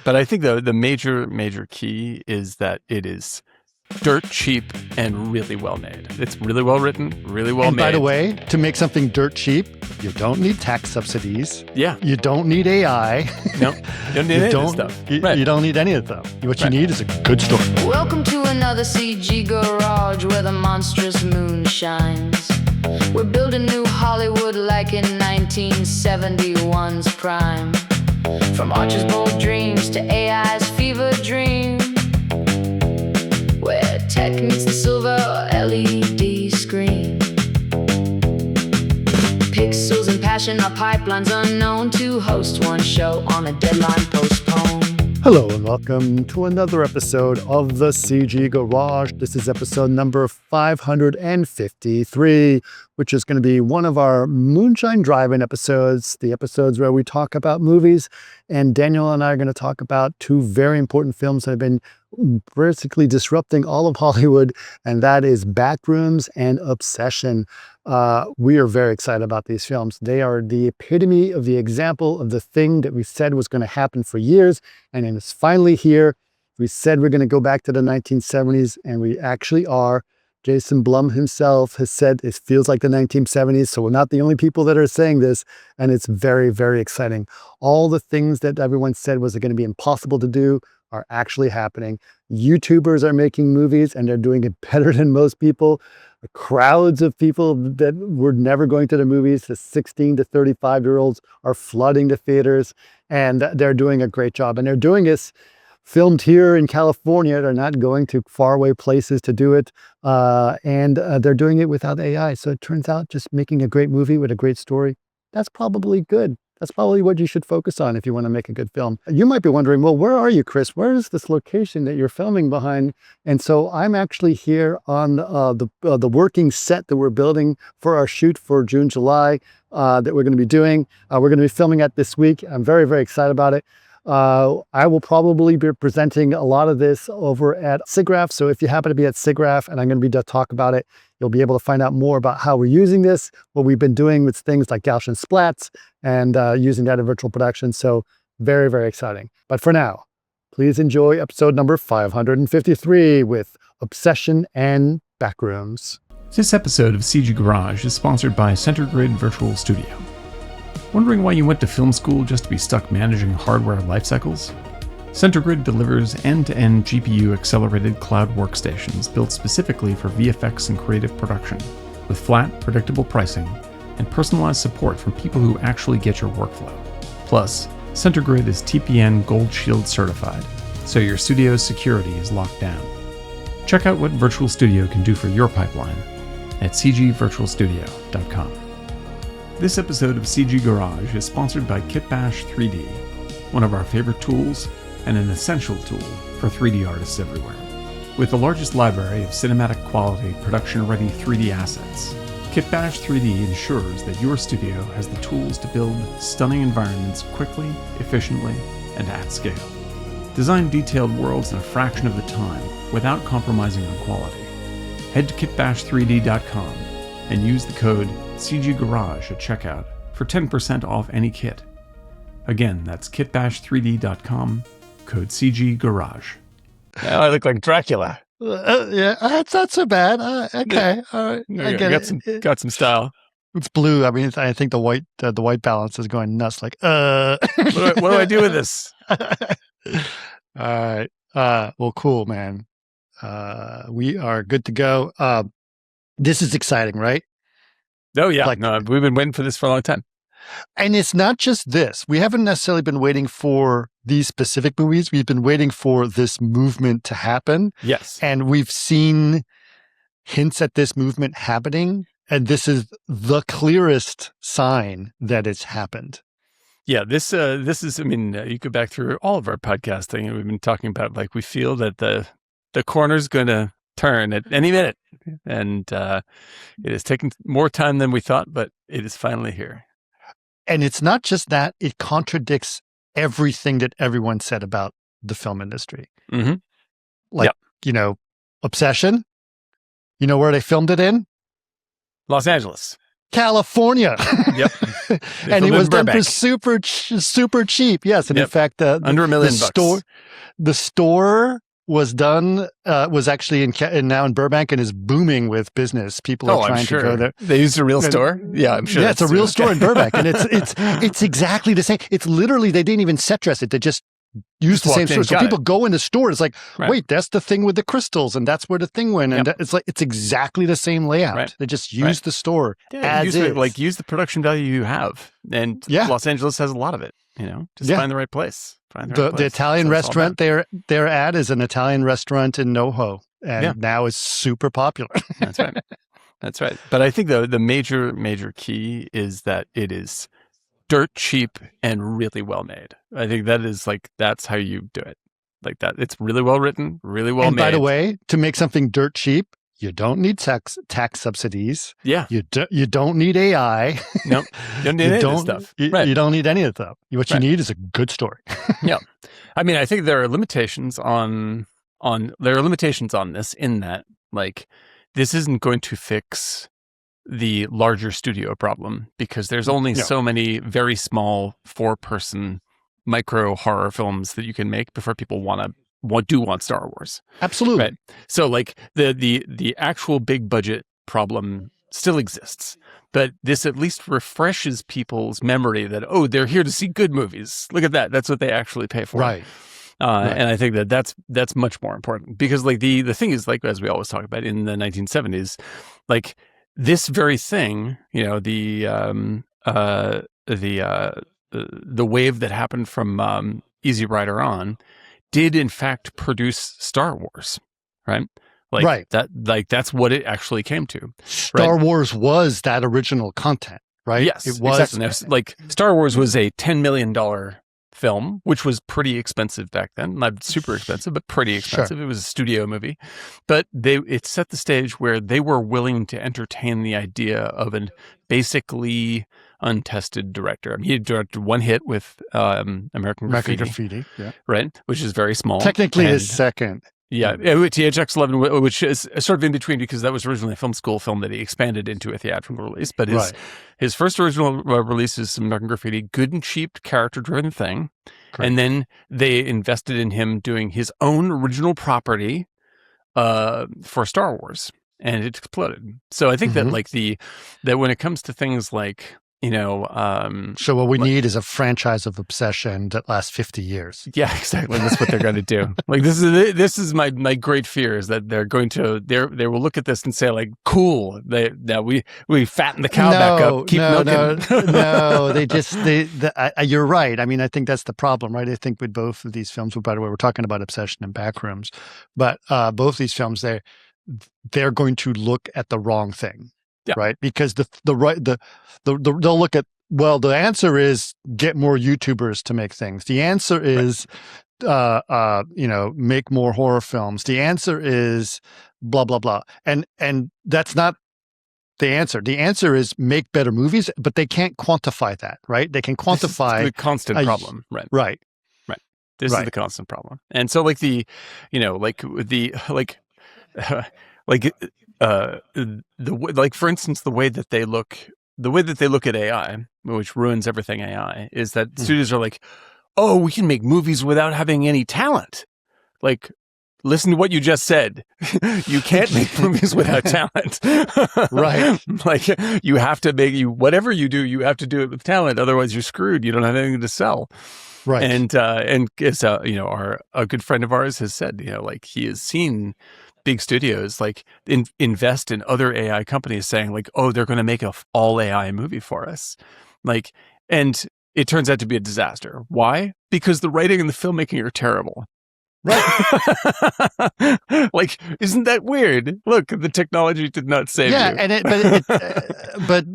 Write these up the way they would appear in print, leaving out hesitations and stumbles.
But I think the major key is that it is dirt cheap and really well made. It's really well written, really well made. And by the way, to make something dirt cheap, you don't need tax subsidies. Yeah. You don't need AI. No, you don't need any of this stuff. You don't need any of them. What you need is a good story. Welcome to another CG garage where the monstrous moon shines. We're building new Hollywood like in 1971's prime. From Archer's bold dreams to AI's fever dream, where tech meets the silver LED screen. Pixels and passion are pipelines unknown to host one show on a deadline postponed. Hello and welcome to another episode of the CG Garage. This is episode number 553, which is going to be one of our Moonshine Drive-In episodes, the episodes where we talk about movies. And Daniel and I are going to talk about two very important films that have been basically disrupting all of Hollywood, and that is Backrooms and Obsession. We are very excited about these films. They are the epitome of the example of the thing that we said was going to happen for years, and it is finally here. We said we're going to go back to the 1970s, and we actually are. Jason Blum himself has said it feels like the 1970s, so we're not the only people that are saying this, and it's very, very exciting. All the things that everyone said was going to be impossible to do are actually happening. YouTubers are making movies, and they're doing it better than most people. Crowds of people that were never going to the movies, the 16 to 35-year-olds, are flooding the theaters, and they're doing a great job. And they're doing this filmed here in California. They're not going to faraway places to do it, and they're doing it without AI. So it turns out just making a great movie with a great story, that's probably good. That's probably what you should focus on if you want to make a good film. You might be wondering, well, where are you, Chris? Where is this location that you're filming behind? And so I'm actually here on the working set that we're building for our shoot for June, July that we're going to be doing. We're going to be filming it this week. I'm very, very excited about it. I will probably be presenting a lot of this over at SIGGRAPH. So if you happen to be at SIGGRAPH and I'm going to be to talk about it, you'll be able to find out more about how we're using this, what we've been doing with things like Gaussian splats and using that in virtual production. So very, very exciting. But for now, please enjoy episode number 553 with Obsession and Backrooms. This episode of CG Garage is sponsored by CenterGrid Virtual Studio. Wondering why you went to film school just to be stuck managing hardware life cycles? CenterGrid delivers end-to-end GPU-accelerated cloud workstations built specifically for VFX and creative production, with flat, predictable pricing and personalized support from people who actually get your workflow. Plus, CenterGrid is TPN Gold Shield certified, so your studio's security is locked down. Check out what Virtual Studio can do for your pipeline at cgvirtualstudio.com. This episode of CG Garage is sponsored by Kitbash 3D, one of our favorite tools and an essential tool for 3D artists everywhere. With the largest library of cinematic quality, production-ready 3D assets, Kitbash 3D ensures that your studio has the tools to build stunning environments quickly, efficiently, and at scale. Design detailed worlds in a fraction of the time without compromising on quality. Head to kitbash3d.com and use the code CGGarage at checkout for 10% off any kit. Again, that's kitbash3d.com, code CGGarage. Now I look like Dracula. Yeah, that's not so bad. Okay, all right. I get it. Got some style. It's blue. I mean, I think the white balance is going nuts. Like, What do I do with this? All right. Well, cool, man. We are good to go. This is exciting, right? Oh, yeah. No, we've been waiting for this for a long time. And it's not just this. We haven't necessarily been waiting for these specific movies. We've been waiting for this movement to happen. Yes. And we've seen hints at this movement happening. And this is the clearest sign that it's happened. Yeah, this is, I mean, you go back through all of our podcasting and we've been talking about, like, we feel that the corner's going to turn at any minute. And it has taken more time than we thought, but it is finally here. And it's not just that, it contradicts everything that everyone said about the film industry. Mm-hmm. Like, Obsession, you know where they filmed it in? Los Angeles. California. Yep. And it was done for Burbank. super cheap. Yes. And in fact, under $1 million. The store was done, was actually now in Burbank and is booming with business. People are trying to go there. They used a real store? Yeah, I'm sure. Yeah, it's a real store in Burbank. And it's exactly the same. It's literally, they didn't even set dress it. They just used the same store. So people go in the store. It's like, wait, that's the thing with the crystals. And that's where the thing went. And it's like, it's exactly the same layout. Right. They just use the store as is. Use the production value you have. And Los Angeles has a lot of it, just find the right place. The Italian restaurant they're at is an Italian restaurant in NoHo, and now is super popular. That's right. That's right. But I think the major key is that it is dirt cheap and really well made. I think that is that's how you do it. Like that. It's really well written, really well made. And by the way, to make something dirt cheap, you don't need tax subsidies. Yeah. You don't need AI. Nope. You don't need any of this stuff. You don't need any of that. What you need is a good story. Yeah. I mean, I think there are limitations on this in that, this isn't going to fix the larger studio problem because there's only so many very small 4-person micro horror films that you can make before people want Star Wars. Absolutely. Right. So the actual big budget problem still exists, but this at least refreshes people's memory that, they're here to see good movies. Look at that. That's what they actually pay for. Right. And I think that's much more important because the thing is, as we always talk about in the 1970s, this very thing, the wave that happened from Easy Rider on did in fact produce Star Wars, right? That's what it actually came to. Star Wars was that original content, right? Yes, it was. Exactly. Star Wars was a $10 million film, which was pretty expensive back then. Not super expensive, but pretty expensive. Sure. It was a studio movie, but it set the stage where they were willing to entertain the idea of an basically untested director. I mean, he directed one hit with American Graffiti, right, which is very small. Technically, his second. Yeah, THX 11, which is sort of in between because that was originally a film school film that he expanded into a theatrical release. But his first original release is American Graffiti, good and cheap, character-driven thing. Correct. And then they invested in him doing his own original property for Star Wars, and it exploded. So I think that that when it comes to things like so what we need is a franchise of obsession that lasts 50 years. Yeah, exactly. That's what they're going to do. This is my great fear is that they're going to they will look at this and say cool. We fatten the cow back up. Keep milking. No. You're right. I mean, I think that's the problem, right? I think with both of these films. By the way, we're talking about Obsession and Backrooms, but both these films they're going to look at the wrong thing. Yeah. Right. Because they'll look at, the answer is get more YouTubers to make things. The answer is, make more horror films. The answer is blah, blah, blah. And that's not the answer. The answer is make better movies, but they can't quantify that. Right. They can quantify the constant problem. Right. Right. Right. This is the constant problem. And so for instance, the way that they look at AI, which ruins everything AI, is that studios are we can make movies without having any talent. Listen to what you just said. You can't make movies without talent. Right. You have to whatever you do, you have to do it with talent. Otherwise you're screwed. You don't have anything to sell. Right. And as a good friend of ours has said, he has seen big studios invest in other AI companies saying they're going to make a all AI movie for us. And it turns out to be a disaster. Why? Because the writing and the filmmaking are terrible. Right. Isn't that weird? Look, the technology did not save you. But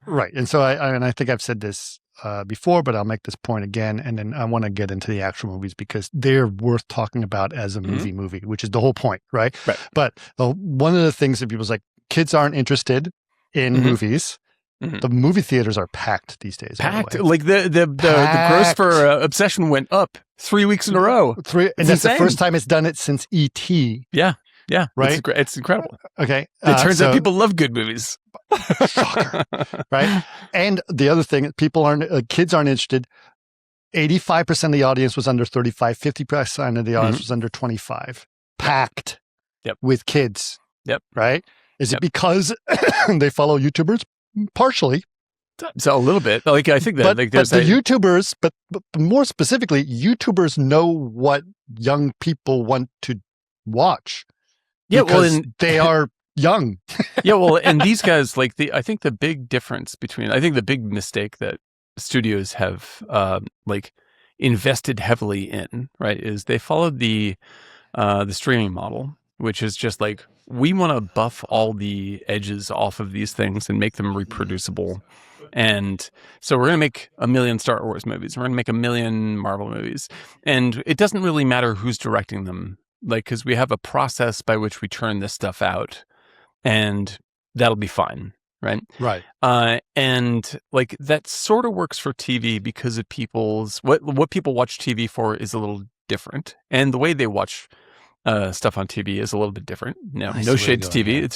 right. And so I think I've said this before, but I'll make this point again. And then I want to get into the actual movies because they're worth talking about as a movie, which is the whole point, right? But one of the things that people's kids aren't interested in movies. Mm-hmm. The movie theaters are packed these days. Packed. The gross for Obsession went up 3 weeks in a row. And that's the first time it's done it since E.T. Yeah. Yeah, right. It's incredible. Okay, It turns out people love good movies. Shocker, right? And the other thing, kids aren't interested. 85% of the audience was under 35. 50% of the audience was under 25. Packed with kids. Yep. Right? Is it because they follow YouTubers? Partially. So a little bit. Like I think that but the YouTubers, but more specifically, YouTubers know what young people want to watch. Yeah, because they are young. Yeah, well, and these guys, like I think the big mistake that studios have invested heavily in, right, is they followed the streaming model, which is just like, we want to buff all the edges off of these things and make them reproducible. And so we're going to make 1 million Star Wars movies. We're going to make 1 million Marvel movies. And it doesn't really matter who's directing them, like, because we have a process by which we churn this stuff out, and that'll be fine. Right. Right. And like that sort of works for TV because of what people watch TV for is a little different. And the way they watch stuff on TV is a little bit different. No shade to TV. Yeah.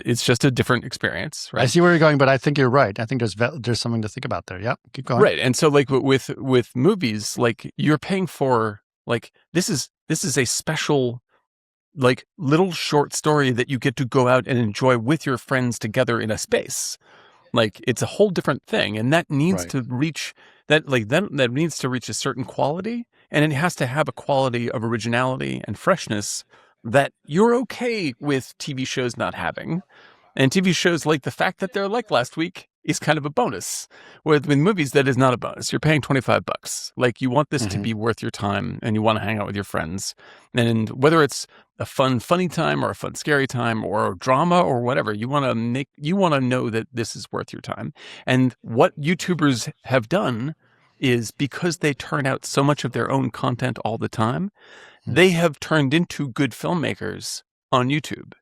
It's just a different experience, right? I see where you're going, but I think you're right. I think there's something to think about there. Yeah, keep going. Right, and so like with movies, like you're paying for, like, this is a special, like, little short story that you get to go out and enjoy with your friends together in a space. Like, it's a whole different thing, and that needs to reach that needs to reach a certain quality. And it has to have a quality of originality and freshness that you're okay with TV shows not having. And TV shows, like the fact that they're like last week, is kind of a bonus. With movies, that is not a bonus. You're paying $25. Like, you want this to be worth your time, and you want to hang out with your friends. And whether it's a fun, funny time, or a fun, scary time, or drama, or whatever, you want to know that this is worth your time. And what YouTubers have done is, because they turn out so much of their own content all the time, they have turned into good filmmakers on YouTube.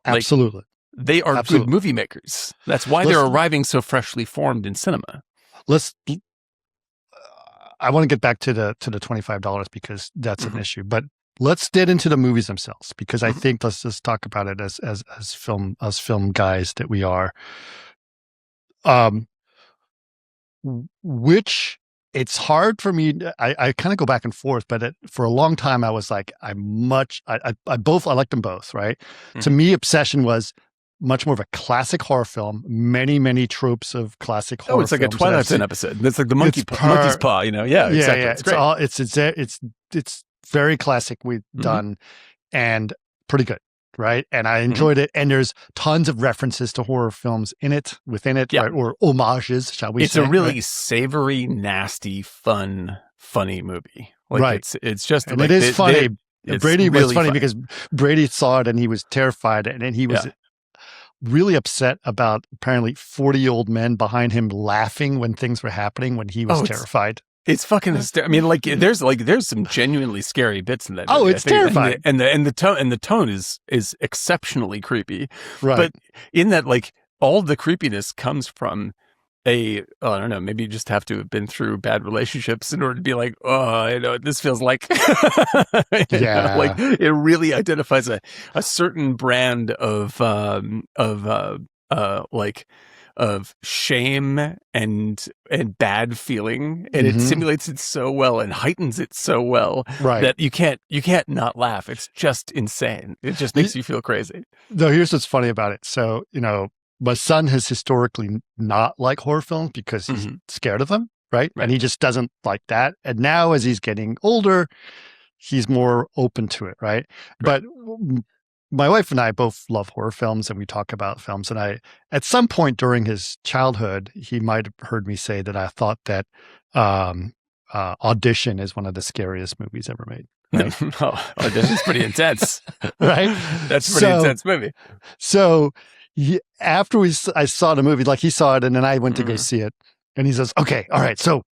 Absolutely. Like, they are good movie makers. That's why they're arriving so freshly formed in cinema. I want to get back to the $25 because that's an issue, but let's get into the movies themselves, because I think let's just talk about it as film guys that we are. It's hard for me. I kind of go back and forth, but for a long time I was like, I like them both, right? To me, Obsession was much more of a classic horror film. Many tropes of classic horror. It's like a Twilight Zone episode. It's like the monkey's paw, you know? Yeah, exactly. Yeah. It's great. It's very classic. We've done, and pretty good. Right. And I enjoyed it. And there's tons of references to horror films within it, right? Or homages, shall we say. It's a really savory, nasty, funny movie. Like, right. It's just, and like, it is funny. Brady was funny because Brady saw it and he was terrified, and he was really upset about apparently 40-year-old men behind him laughing when things were happening when he was terrified. It's fucking hysterical. I mean, like, there's some genuinely scary bits in that movie. Oh, it's terrifying. And the tone is exceptionally creepy. Right. But in that, like, all the creepiness comes from I don't know, maybe you just have to have been through bad relationships in order to be like, oh, I know what this feels like. Yeah. Like, it really identifies a certain brand of shame and bad feeling, and it simulates it so well and heightens it so well that you can't not laugh. It's just insane. It just makes you feel crazy. No, here's what's funny about it. So, my son has historically not liked horror films because he's scared of them, right? And he just doesn't like that. And now, as he's getting older, he's more open to it, right? But my wife and I both love horror films, and we talk about films. And at some point during his childhood, he might have heard me say that I thought that Audition is one of the scariest movies ever made. Right? Audition's pretty intense, right? That's a pretty intense movie. So after I saw the movie, like, he saw it, and then I went to go see it, and he says, "Okay, all right, so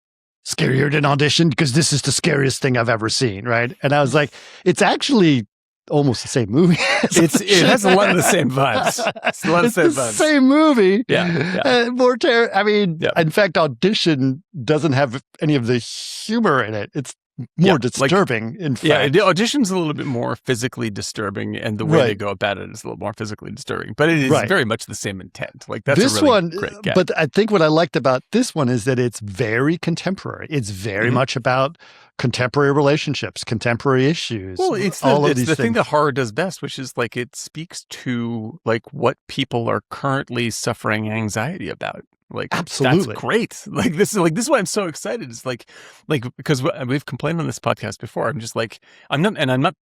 scarier than Audition, because this is the scariest thing I've ever seen," right? And I was like, it's actually almost the same movie. It has a lot of the same vibes. It's a lot of the same vibes. Same movie. Yeah. More terror. I mean, in fact, Audition doesn't have any of the humor in it. It's more disturbing, in fact. Yeah, the Audition's a little bit more physically disturbing, and the way they go about it is a little more physically disturbing. But it is very much the same intent. Like that's this a really one, great gag. But I think what I liked about this one is that it's very contemporary. It's very much about contemporary relationships, contemporary issues. Well, it's the thing that horror does best, which is like it speaks to like what people are currently suffering anxiety about. Like absolutely, that's great. Like this is why I'm so excited. It's like because we've complained on this podcast before. I'm just like I'm not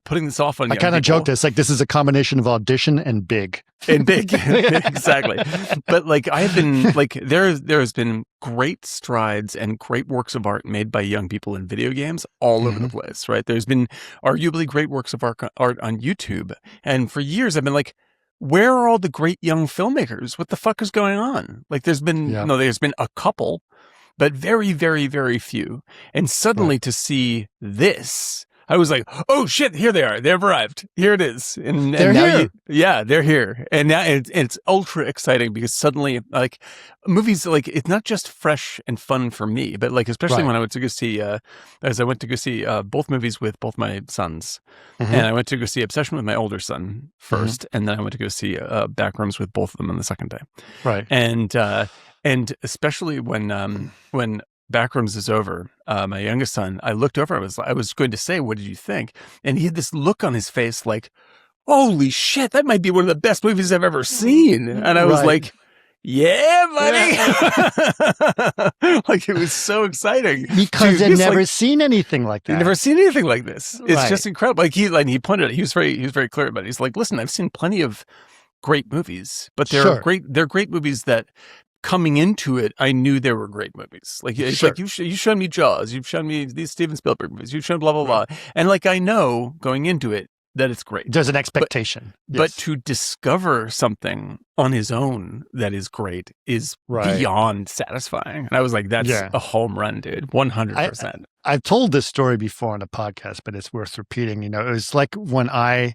putting this off on. I kind of joked this like this is a combination of Audition and Big exactly. But like I have been like there has been great strides and great works of art made by young people in video games all over the place. Right? There's been arguably great works of art on YouTube, and for years I've been like, where are all the great young filmmakers? What the fuck is going on? Like there's been there's been a couple, but very, very, very few. And suddenly to see this, I was like, oh shit, here they are. They've arrived. Here it is. And they're now here. They're here. And now it's ultra exciting because suddenly like movies, like it's not just fresh and fun for me, but like, especially when I went to go see, both movies with both my sons. And I went to go see Obsession with my older son first. And then I went to go see Backrooms with both of them on the second day. Right. And especially when Backrooms is over, my youngest son, I looked over, I was going to say, what did you think? And he had this look on his face like, holy shit, that might be one of the best movies I've ever seen. And I was like, yeah, buddy. Like it was so exciting. Because they've never seen anything like that. They've never seen anything like this. It's just incredible. Like he pointed out, he was very clear about it. He's like, listen, I've seen plenty of great movies, but they're great movies that coming into it, I knew there were great movies. Like it's like you showed me Jaws, you've shown me these Steven Spielberg movies, you've shown blah blah blah, and like I know going into it that it's great. There's an expectation, but to discover something on his own that is great is beyond satisfying. And I was like, that's a home run, dude, 100%. I've told this story before on a podcast, but it's worth repeating. You know, it was like when I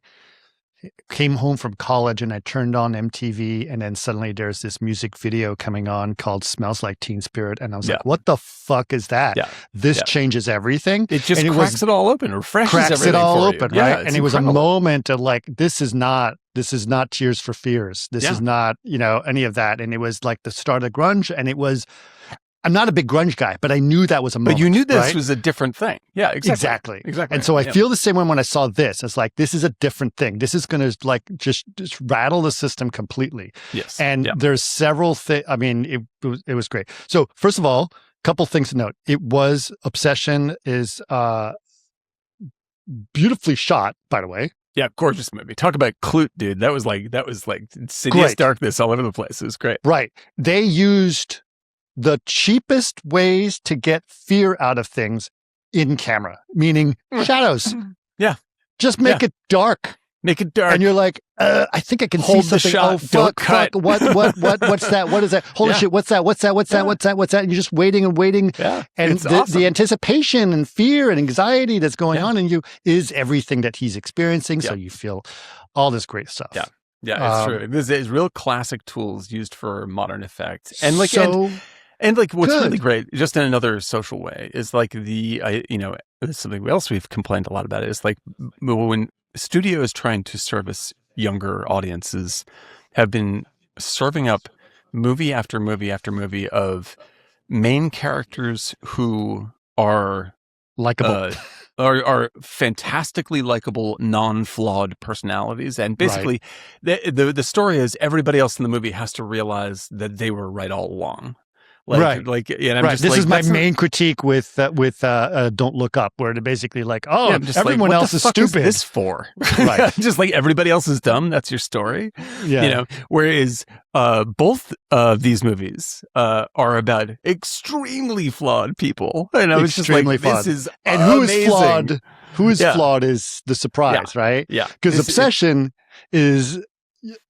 came home from college and I turned on MTV and then suddenly there's this music video coming on called Smells Like Teen Spirit. And I was like, what the fuck is that? This changes everything. It just cracks it all open, refreshes everything. It all for open, you. right? And it was a moment of like, this is not Tears for Fears. This is not, any of that. And it was like the start of grunge. And it was, I'm not a big grunge guy, but I knew that was a moment. But you knew this was a different thing. Yeah, exactly. And so I feel the same way when I saw this. It's like, this is a different thing. This is going to like just rattle the system completely. Yes. And there's several things. I mean, it was great. So first of all, a couple things to note. Obsession is beautifully shot, by the way. Yeah, gorgeous movie. Talk about Clute, dude. That was like Insidious darkness all over the place. It was great. Right. They used the cheapest ways to get fear out of things in camera, meaning shadows. Yeah. Just make it dark. Make it dark. And you're like, I think I can Hold see something. The shot. Oh, fuck, cut. What's that? What is that? Holy shit, what's that? What's that? And you're just waiting and waiting. Yeah. And the anticipation and fear and anxiety that's going on in you is everything that he's experiencing. So you feel all this great stuff. Yeah. Yeah, it's true. This is real classic tools used for modern effect. And like, and like what's really great, just in another social way, is like something else we've complained a lot about is like when studios trying to service younger audiences have been serving up movie after movie after movie of main characters who are likable. Are fantastically likable, non-flawed personalities, and basically, the story is everybody else in the movie has to realize that they were right all along. And I'm just this like, is my main critique with Don't Look Up, where they're basically like, everyone like, else is stupid. What the fuck is this for? Right. Just like everybody else is dumb. That's your story. Yeah. Whereas both of these movies are about extremely flawed people, and I was just like, this is and amazing. Who is flawed? Who is flawed is the surprise, right? Yeah. Because Obsession is.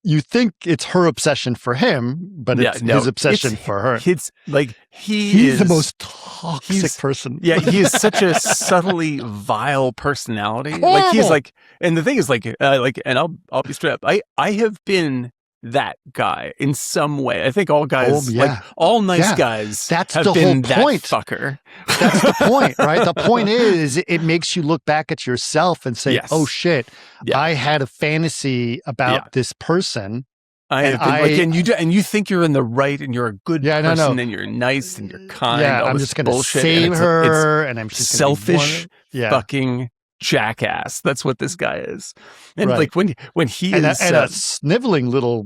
You think it's her obsession for him, but it's his obsession for her. It's like he's the most toxic person. Yeah, he is such a subtly vile personality. Horrible. Like he's like, and the thing is like, and I'll be straight up. I have been that guy in some way. I think all guys, like all nice guys, that's have the been whole point. That fucker. That's the point, right? The point is, it makes you look back at yourself and say, Yes. "Oh shit, Yeah. I had a fantasy about this person." And you think you're in the right, and you're a good person, and you're nice, and you're kind. Yeah, all I'm this just going to bullshit, save and her, and I'm just selfish, fucking jackass. That's what this guy is. And like when he and is a sniveling little,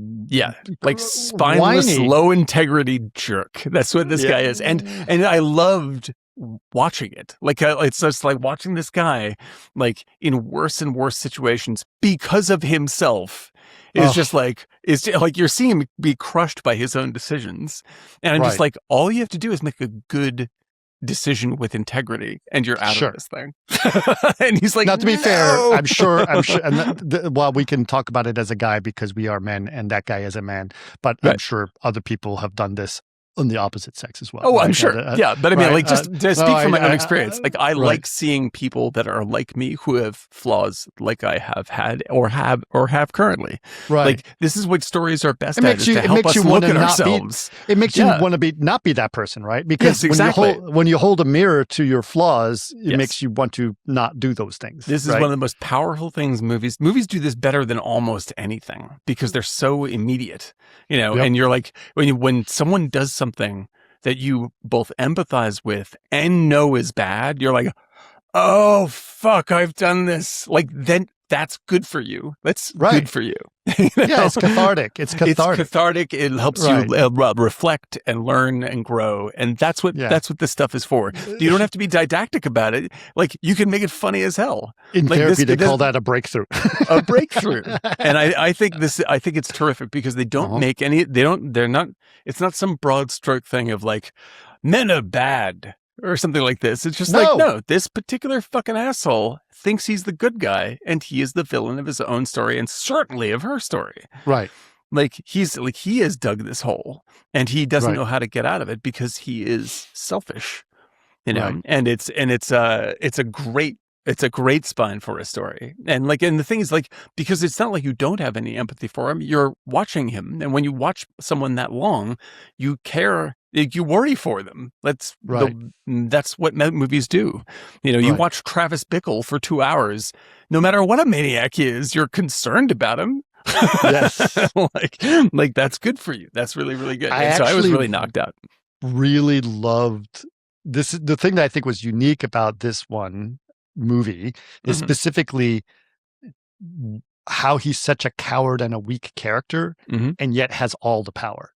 like spineless, whiny, low integrity jerk. That's what this guy is. And I loved watching it. Like it's just like watching this guy like in worse and worse situations because of himself. It's just like you're seeing him be crushed by his own decisions. And I'm just like, all you have to do is make a good decision with integrity and you're out of this thing. And he's like, now to be fair, I'm sure, and well, we can talk about it as a guy because we are men and that guy is a man, but I'm sure other people have done this on the opposite sex as well. Oh, right? I'm sure. But I mean, like, just to speak from my own experience, like, I like seeing people that are like me who have flaws like I have had or have currently. Right. Like, this is what stories are best at, is to help us look at ourselves. It makes you want to not be that person, right? Because when you hold a mirror to your flaws, it makes you want to not do those things. This is one of the most powerful things movies do this better than almost anything because they're so immediate, and you're like, when someone does something that you both empathize with and know is bad, you're like, oh fuck, I've done this. Like, then that's good for you. That's good for you. Yeah, it's cathartic. It's cathartic. It helps you reflect and learn and grow, and that's what this stuff is for. You don't have to be didactic about it. Like, you can make it funny as hell. In therapy, they call that a breakthrough. A breakthrough. And I think it's terrific because they don't make any. They're not. It's not some broad stroke thing of like, men are bad or something like this. It's just like, no, this particular fucking asshole thinks he's the good guy and he is the villain of his own story and certainly of her story. Right. Like, he has dug this hole and he doesn't know how to get out of it because he is selfish, and it's a great spine for a story. And the thing is, like, because it's not like you don't have any empathy for him, you're watching him. And when you watch someone that long, you care. You worry for them. That's what movies do. You watch Travis Bickle for 2 hours. No matter what a maniac he is, you're concerned about him. Yes, like that's good for you. That's really, really good. So I was really knocked out. Really loved this. The thing that I think was unique about this one movie is specifically how he's such a coward and a weak character, and yet has all the power.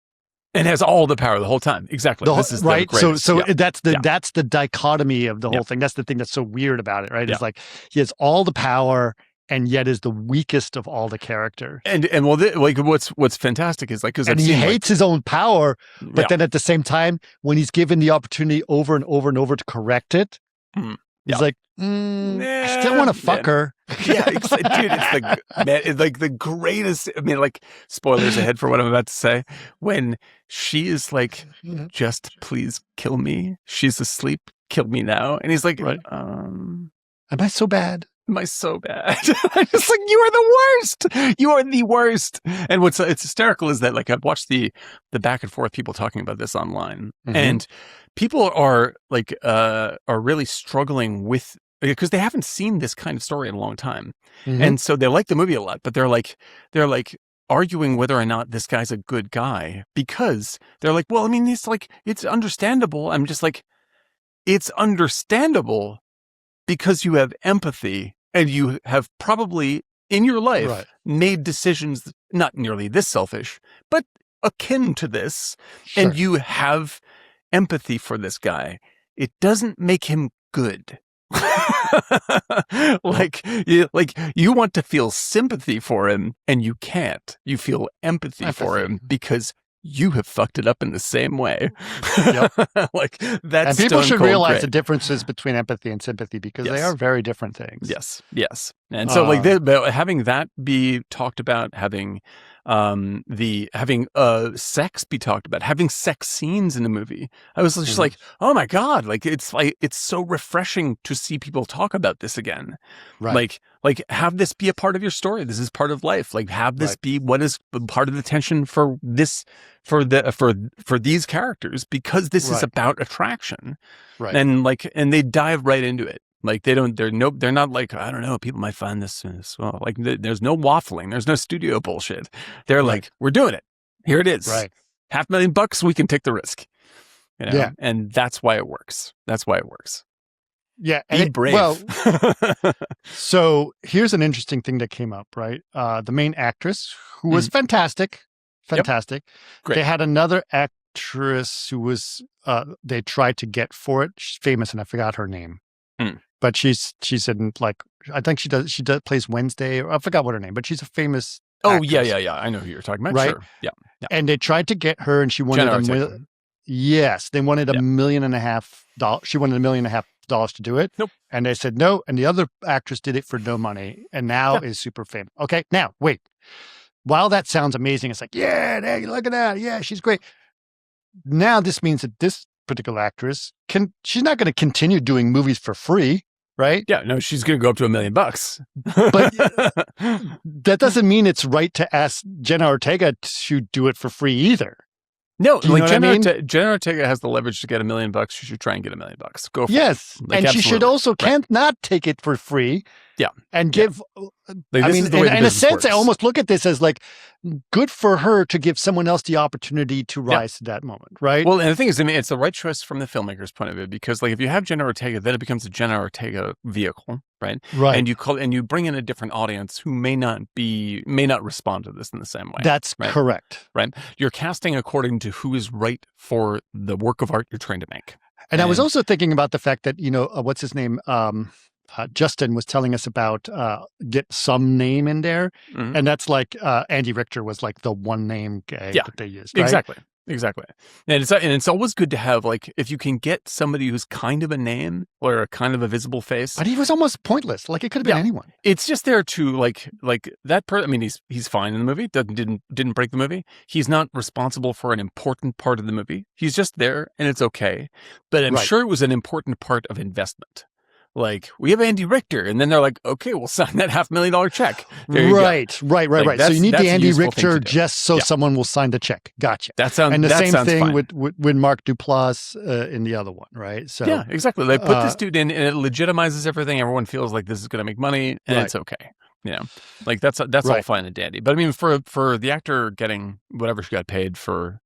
And has all the power the whole time. Exactly. This is right. So that's the dichotomy of the whole thing. That's the thing that's so weird about it, right? Yeah. It's like he has all the power and yet is the weakest of all the character. And what's fantastic is, like, because he hates his own power, but then at the same time, when he's given the opportunity over and over and over to correct it, he's like, I still want to fuck her. Yeah, dude, it's like the greatest. I mean, like, spoilers ahead for what I'm about to say. When she is like, just please kill me. She's asleep. Kill me now. And he's like, am I so bad? Am I so bad? I'm just like, you are the worst. You are the worst. And it's hysterical is that, like, I've watched the back and forth people talking about this online, and people are like, are really struggling with, because they haven't seen this kind of story in a long time. And so they like the movie a lot, but they're like arguing whether or not this guy's a good guy, because they're like, well, I mean, it's understandable. I'm just like, it's understandable because you have empathy and you have probably in your life made decisions not nearly this selfish, but akin to this. Sure. And you have empathy for this guy. It doesn't make him good. You want to feel sympathy for him and you can't. You feel empathy for him because you have fucked it up in the same way. Yep. Like, that's, and people should realize great. the differences between empathy and sympathy, because they are very different things. Yes. And so but having that be talked about, having sex be talked about, having sex scenes in the movie, I was just like, oh my God, it's so refreshing to see people talk about this again. Right. Like have this be a part of your story. This is part of life. Like have this be what is part of the tension for this, for these characters, because this is about attraction. Right. And they dive right into it. Like they're not like, I don't know, people might find this well. Like there's no waffling, there's no studio bullshit. They're like, we're doing it. Here it is. Right. $500,000, we can take the risk. You know? Yeah. And that's why it works. Yeah. Be brave. Well, so here's an interesting thing that came up, right? The main actress, who was fantastic. Yep. Great. They had another actress who was, they tried to get for it. She's famous and I forgot her name. But she's in, like, I think she plays Wednesday, or I forgot what her name, but she's a famous actress. Yeah. I know who you're talking about. Right? Sure. Yeah. And they tried to get her, and she wanted they wanted $1.5 million. She wanted $1.5 million to do it. Nope. And they said no. And the other actress did it for no money, and now is super famous. Okay, now wait. While that sounds amazing, it's like, yeah, hey, look at that. Yeah, she's great. Now this means that this particular actress she's not going to continue doing movies for free, right? Yeah, no, she's going to go up to $1 million. But that doesn't mean it's right to ask Jenna Ortega to do it for free either. No, like Jenna Ortega has the leverage to get $1 million. She should try and get $1 million. Go for it. Yes, and she should also can't not take it for free. Yeah, and give. I mean, in a sense, I almost look at this as like good for her to give someone else the opportunity to rise to that moment, right? Well, and the thing is, I mean, it's the right choice from the filmmaker's point of view, because like if you have Jenna Ortega, then it becomes a Jenna Ortega vehicle, right? Right. And you bring in a different audience who may not respond to this in the same way. That's correct, right? You're casting according to who is right for the work of art you're trying to make. And I was also thinking about the fact that, what's his name? Justin was telling us about get some name in there. Mm-hmm. And that's like Andy Richter was like the one name guy that they used. Right? Exactly. And it's always good to have, like, if you can get somebody who's kind of a name or a kind of a visible face. But he was almost pointless. Like it could have been anyone. It's just there to like that person. I mean, he's fine in the movie. Didn't break the movie. He's not responsible for an important part of the movie. He's just there and it's okay. But I'm sure it was an important part of investment. Like, we have Andy Richter, and then they're like, okay, we'll sign that $500,000 check. Right. So you need the Andy Richter just so someone will sign the check. Gotcha. And the same thing with Mark Duplass in the other one, right? So yeah, exactly. They put this dude in, and it legitimizes everything. Everyone feels like this is going to make money, and it's okay. Like that's all fine and dandy. But I mean, for the actor getting whatever she got paid for.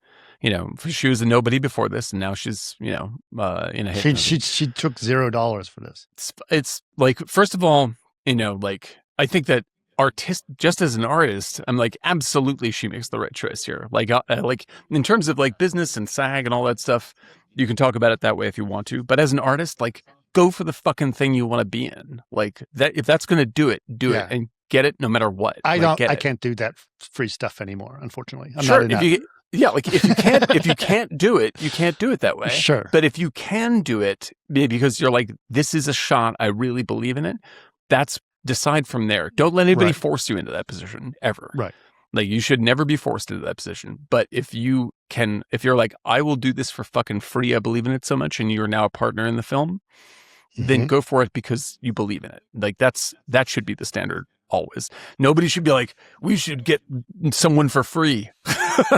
She was a nobody before this, and now she's, in a hit. She took $0 for this. It's like, first of all, I think that just as an artist, I'm like, absolutely, she makes the right choice here. Like in terms of like business and SAG and all that stuff, you can talk about it that way if you want to. But as an artist, like, go for the fucking thing you want to be in. Like that, if that's going to do it, it and get it no matter what. I can't do that free stuff anymore, unfortunately. I'm sure, not in like if you can't do it, you can't do it that way. Sure. But if you can do it because you're like, this is a shot, I really believe in it, decide from there. Don't let anybody force you into that position ever. Right. Like, you should never be forced into that position. But if you're like, I will do this for fucking free, I believe in it so much, and you're now a partner in the film, then go for it because you believe in it. Like that should be the standard. Always. Nobody should be like, we should get someone for free.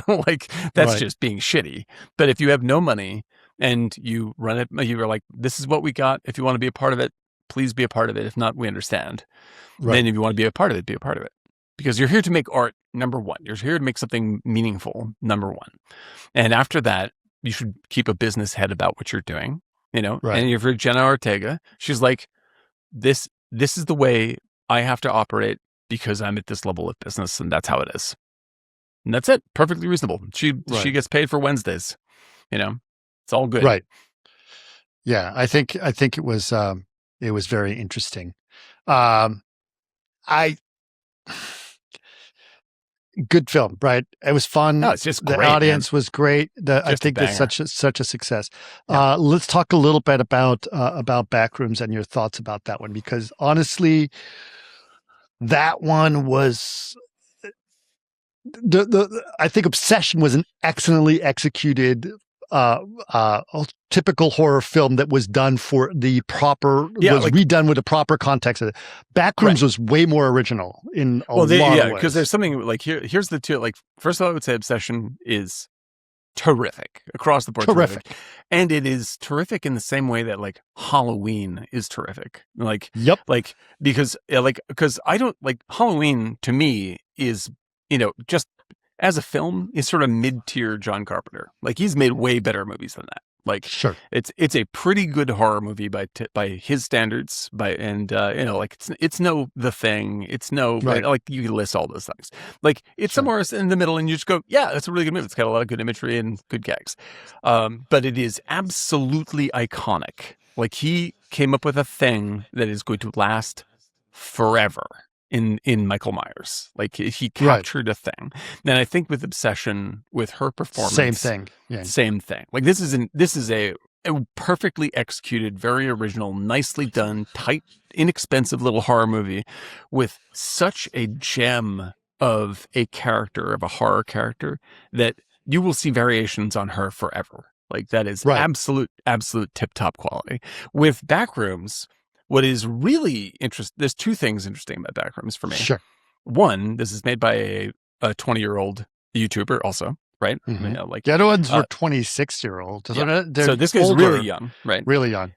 Like, that's just being shitty. But if you have no money and you run it, you're like, this is what we got. If you want to be a part of it, please be a part of it. If not, we understand. Then if you want to be a part of it, be a part of it. Because you're here to make art, number one. You're here to make something meaningful, number one. And after that, you should keep a business head about what you're doing, And if you're Jenna Ortega, she's like, this is the way I have to operate because I'm at this level of business, and that's how it is. And that's it. Perfectly reasonable. She gets paid for Wednesdays. It's all good. Right. Yeah, I think it was very interesting. Good film, right? It was fun. No, it's just the great, audience was great. I think that's such a success. Yeah. Let's talk a little bit about Backrooms and your thoughts about that one, because honestly, that one was I think Obsession was an excellently executed typical horror film that was done for the proper redone with the proper context of it. Backrooms was way more original in a lot of ways. Because there's something like here's the two, like, first of all, I would say Obsession is terrific across the board. Terrific. And it is terrific in the same way that like Halloween is terrific. Like, like, because I don't like Halloween to me is, just as a film is sort of mid-tier John Carpenter. Like, he's made way better movies than that. Like, sure, it's a pretty good horror movie by his standards. Like it's no The Thing. It's no like you can list all those things. Like, it's somewhere in the middle, and you just go, yeah, that's a really good movie. It's got a lot of good imagery and good gags. But it is absolutely iconic. Like, he came up with a thing that is going to last forever. In Michael Myers, like, he captured a thing. And I think with Obsession, with her performance, same thing. Like, this is a perfectly executed, very original, nicely done, tight, inexpensive little horror movie with such a gem of a horror character that you will see variations on her forever. Like, that is absolute tip top quality. With Backrooms, what is really interesting, there's two things interesting about Backrooms for me. Sure. One, this is made by a 20-year-old YouTuber also, right? Mm-hmm. The other ones were 26-year-olds. Yeah. So this guy's really young, right? Really young.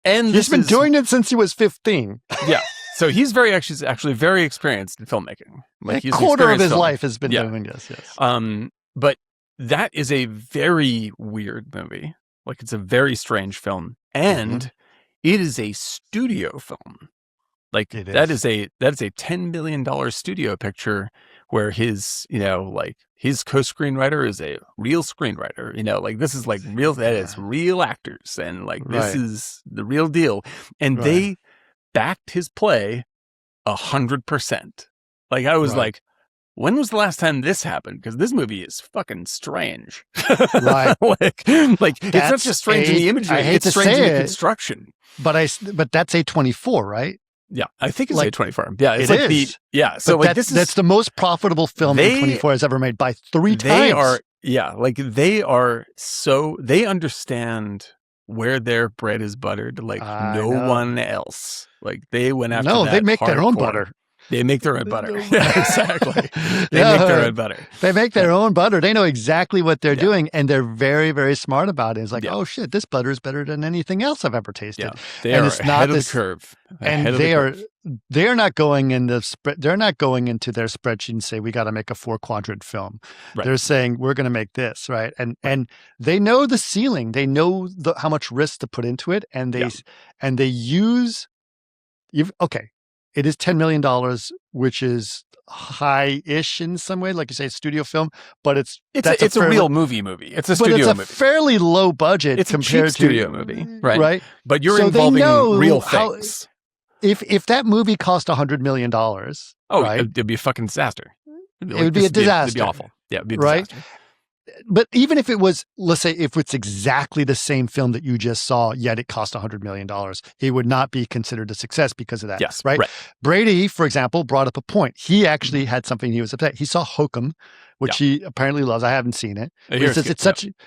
And he's been doing it since he was 15. Yeah. So he's actually very experienced in filmmaking. Like, a quarter of his life has been doing this, yes. But that is a very weird movie. Like, it's a very strange film. And it is a studio film. Like, that is a $10 million studio picture where his co-screenwriter is a real screenwriter. Like, this is like that is real actors, and like, this is the real deal. And they backed his play 100%. Like, I was like, when was the last time this happened? Because this movie is fucking strange. Right. like it's not just strange in the imagery, it's strange in the construction. But that's A24, right? Yeah, I think it's A24. Yeah, it's so like, that's the most profitable film A24 has ever made by 3 times. They understand where their bread is buttered like no one else. Like, they went after that. They make their own butter. They make their own butter. Yeah, exactly. They make their own butter. They make their own butter. They know exactly what they're doing, and they're very, very smart about it. It's like, oh shit, this butter is better than anything else I've ever tasted. Yeah. They are ahead of the curve. And they're not going in they're not going into their spreadsheet and say, we got to make a 4-quadrant film. Right. They're saying, we're going to make this, right? And they know the ceiling. They know how much risk to put into it, and they use it is $10 million, which is high-ish in some way. Like you say, it's studio film, but it's a real movie. It's a studio movie. It's a fairly low budget compared to studio movie, right? Right. But you're involving real things. If that movie cost $100 million, it'd be a fucking disaster. It would be a disaster. It'd be awful. Yeah, it'd be a disaster. Right? But even if it was, let's say, if it's exactly the same film that you just saw, yet it cost $100 million, it would not be considered a success because of that. Yes, right? Brady, for example, brought up a point. He actually had something he was upset. He saw Hokum, which he apparently loves. I haven't seen it. He says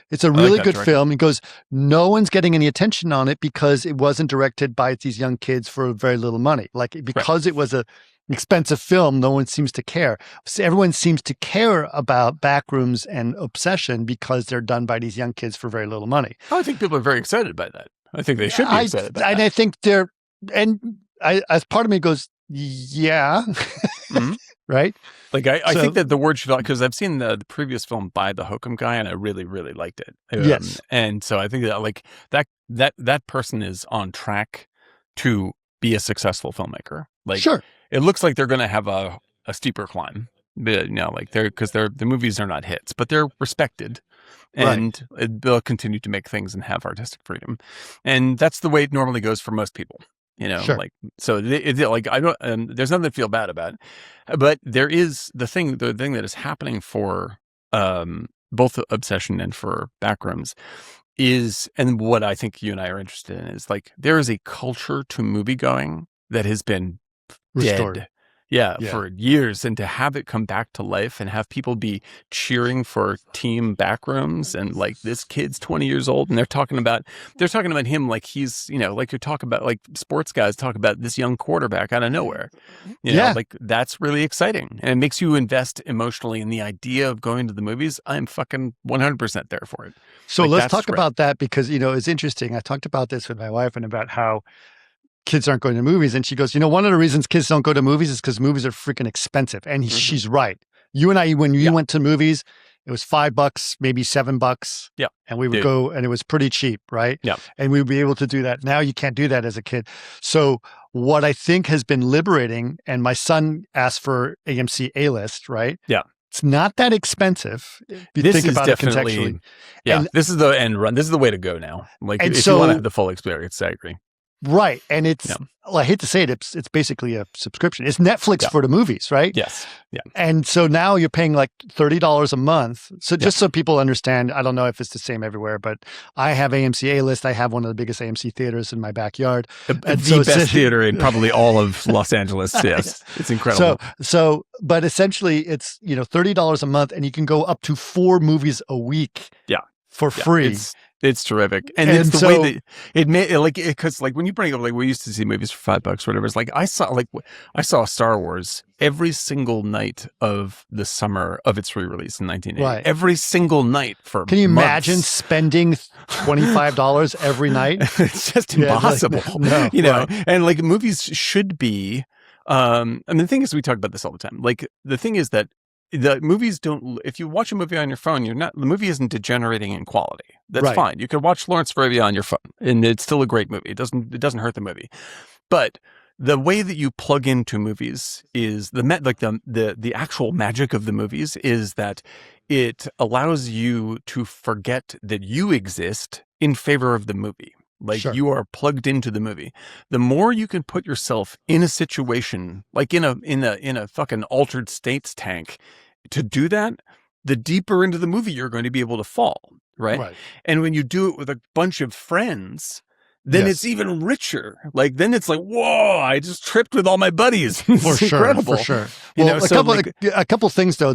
it's a really good film. He goes, no one's getting any attention on it because it wasn't directed by these young kids for very little money. Like, because it was a expensive film, no one seems to care. So everyone seems to care about Backrooms and Obsession because they're done by these young kids for very little money. I think people are very excited by that. I think they should be excited about that. And I think as part of me goes, yeah. Right? Like, I think that the word should, because I've seen the previous film by the Hokum guy, and I really, really liked it. Yes. And so I think that, like, that person is on track to be a successful filmmaker. Like, sure. It looks like they're going to have a steeper climb, because the movies are not hits, but they're respected, and they'll continue to make things and have artistic freedom, and that's the way it normally goes for most people. Sure. Like, so I don't. There's nothing to feel bad about, but there is the thing that is happening for both Obsession and for Backrooms is, and what I think you and I are interested in is, like, there is a culture to movie going that has been restored. Dead. for years, and to have it come back to life and have people be cheering for team Backrooms, and like this kid's 20 years old and they're talking about him like he's, like you talk about, like sports guys talk about this young quarterback out of nowhere. You know, like that's really exciting, and it makes you invest emotionally in the idea of going to the movies. I'm fucking 100% there for it. So let's talk about that, because, it's interesting. I talked about this with my wife and about how kids aren't going to movies. And she goes, one of the reasons kids don't go to movies is because movies are freaking expensive. And she's right. You and I, when you went to movies, it was $5, maybe $7. Yeah. And we would go, and it was pretty cheap, right? Yeah. And we would be able to do that. Now you can't do that as a kid. So what I think has been liberating, and my son asked for AMC A-list, right? Yeah. It's not that expensive. If you think about it contextually. Yeah. And this is the end run. This is the way to go now. Like if you want to have the full experience, I agree. Right. And it's, well, I hate to say it, it's basically a subscription. It's Netflix for the movies, right? Yes. Yeah. And so now you're paying like $30 a month. So just so people understand, I don't know if it's the same everywhere, but I have AMC A-list. I have one of the biggest AMC theaters in my backyard. The best theater in probably all of Los Angeles. Yes. It's incredible. But essentially it's, $30 a month, and you can go up to 4 movies a week. Yeah. For free. It's terrific. And it's the way that it made, like, because like when you bring up, like, we used to see movies for $5 or whatever. It's like, I saw Star Wars every single night of the summer of its re-release in 1980. Right. Every single night for Can you months. imagine spending $25 every night? It's just impossible. Like, know, and like movies should be, and the thing is, we talk about this all the time. Like, the thing is that the movies don't, if you watch a movie on your phone, the movie isn't degenerating in quality. That's fine. You can watch Lawrence of Arabia on your phone and it's still a great movie. It doesn't hurt the movie. But the way that you plug into movies is the actual magic of the movies is that it allows you to forget that you exist in favor of the movie. Like, you are plugged into the movie. The more you can put yourself in a situation, like in a fucking altered states tank, to do that, the deeper into the movie you're going to be able to fall, right? And when you do it with a bunch of friends, then it's even richer. Like, then it's like, whoa, I just tripped with all my buddies. It's incredible. For sure. A couple things though,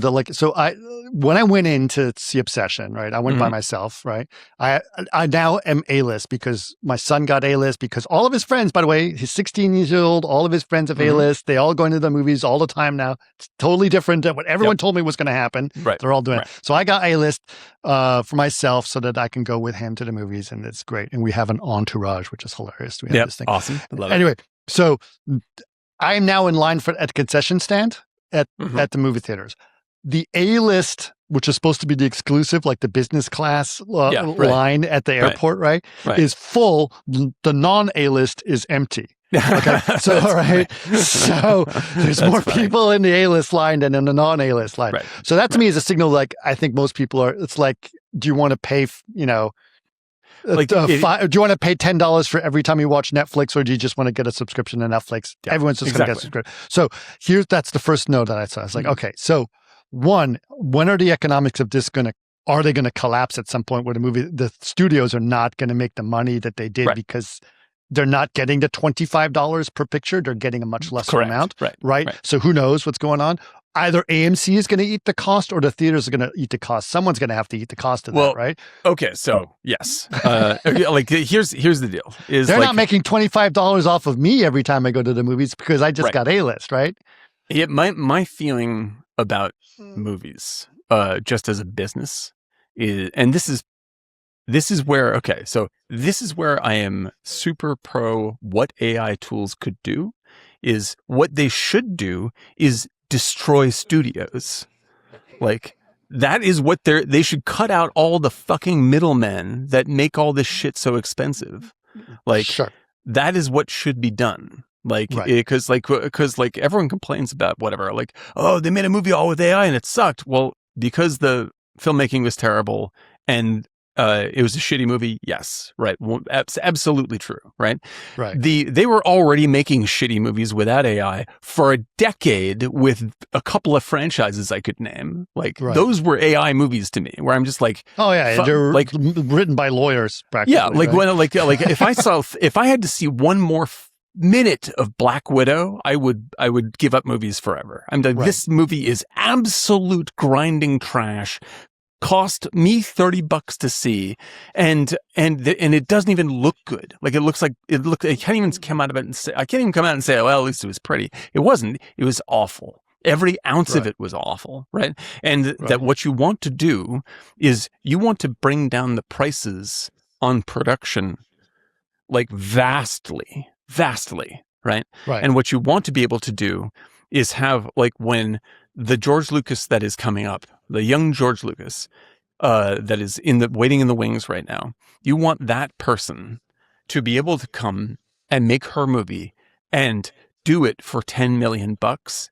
when I went in to see Obsession, right? I went by myself, right? I now am A-list because my son got A-list, because all of his friends, by the way, he's 16 years old, all of his friends have A-list. They all go into the movies all the time now. It's totally different than what everyone told me was going to happen. Right. They're all doing it. So I got A-list for myself so that I can go with him to the movies, and it's great. And we have an entourage, which is hilarious. We have this thing. Awesome. I love it. Anyway, so I am now in line at the concession stand at the movie theaters. The A-list, which is supposed to be the exclusive, like the business class line at the airport, right, is full. The non-A-list is empty. Okay, so so there's more people in the A-list line than in the non-A-list line. So that to me is a signal. Like, I think most people are. It's like, do you want to pay? Like, do you want to pay $10 for every time you watch Netflix, or do you just want to get a subscription to Netflix? Everyone's just going to get a subscription. So that's the first note that I saw. I was like, okay, so when are the economics of this are they going to collapse at some point where the studios are not going to make the money that they did because they're not getting the $25 per picture. They're getting a much lesser amount. Right. So who knows what's going on? Either AMC is going to eat the cost, or the theaters are going to eat the cost. Someone's going to have to eat the cost of that, right? Okay, so yes. Like, here's the deal. They're not making $25 off of me every time I go to the movies because I just got A-list, right? Yeah, my feeling about movies, just as a business, is, and this is where I am super pro what AI tools could do. Is what they should do is destroy studios. Like, that is what they should cut out all the fucking middlemen that make all this shit so expensive. Like, that is what should be done. Like, because everyone complains about whatever, like, oh, they made a movie all with AI and it sucked. Well, because the filmmaking was terrible and it was a shitty movie. Yes. Right. Well, absolutely true. Right. They were already making shitty movies without AI for a decade with a couple of franchises I could name. Like, those were AI movies to me, where I'm just like, oh yeah, they're like written by lawyers. Yeah. Like, when, like if I had to see one more minute of Black Widow, I would give up movies forever. I'm like, this movie is absolute grinding trash. Cost me $30 to see, and it doesn't even look good. Like I can't even come out of it and say, oh, well, at least it was pretty. It wasn't. It was awful. Every ounce of it was awful, right? And that what you want to do is you want to bring down the prices on production, like vastly, right? Right. And what you want to be able to do is have, like, when the George Lucas that is coming up, the young George Lucas, that is waiting in the wings right now, you want that person to be able to come and make her movie and do it for $10 million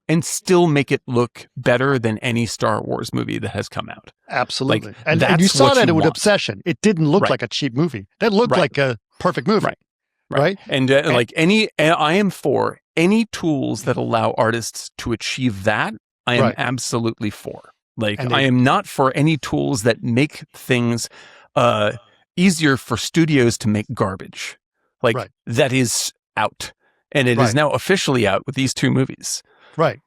and still make it look better than any Star Wars movie that has come out. Absolutely. Like, and you saw that with Obsession. It didn't look like a cheap movie. That looked like a perfect movie. Right. And I am for any tools that allow artists to achieve that. I am absolutely for. Like, I am not for any tools that make things easier for studios to make garbage. Like, that is out. And it is now officially out with these two movies. Right.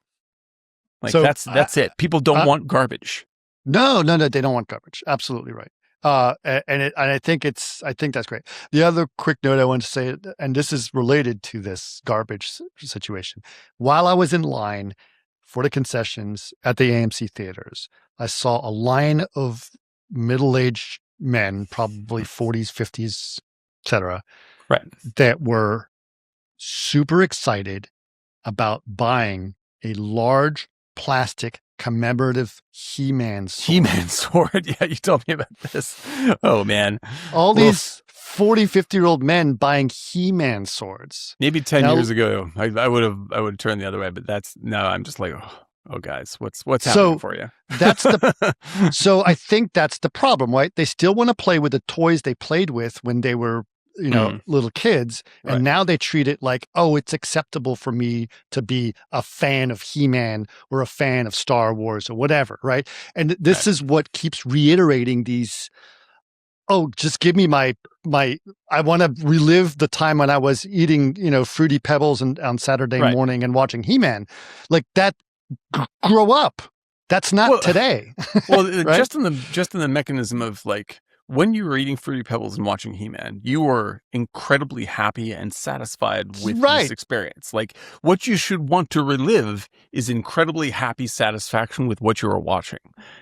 Like, so, that's it. People don't want garbage. No, they don't want garbage. Absolutely right. I think that's great. The other quick note I want to say, and this is related to this garbage situation. While I was in line for the concessions at the AMC theaters, I saw a line of middle-aged men, probably 40s, 50s, etc., that were super excited about buying a large plastic commemorative He-Man sword. He-Man sword. Yeah, you told me about this. Oh, man. All these 40, 50-year-old men buying He-Man swords. Maybe 10 years ago, I would have turned the other way, but I'm just like, oh guys, what's happening for you? So I think that's the problem, right? They still want to play with the toys they played with when they were, little kids. And now they treat it like, oh, it's acceptable for me to be a fan of He-Man or a fan of Star Wars or whatever, right? And this is what keeps reiterating these, oh, just give me my I want to relive the time when I was eating, Fruity Pebbles on Saturday morning and watching He-Man. Like that, grow up. That's not today. Well, just in the mechanism of, like, when you were eating Fruity Pebbles and watching He-Man, you were incredibly happy and satisfied with this experience. Like, what you should want to relive is incredibly happy satisfaction with what you are watching.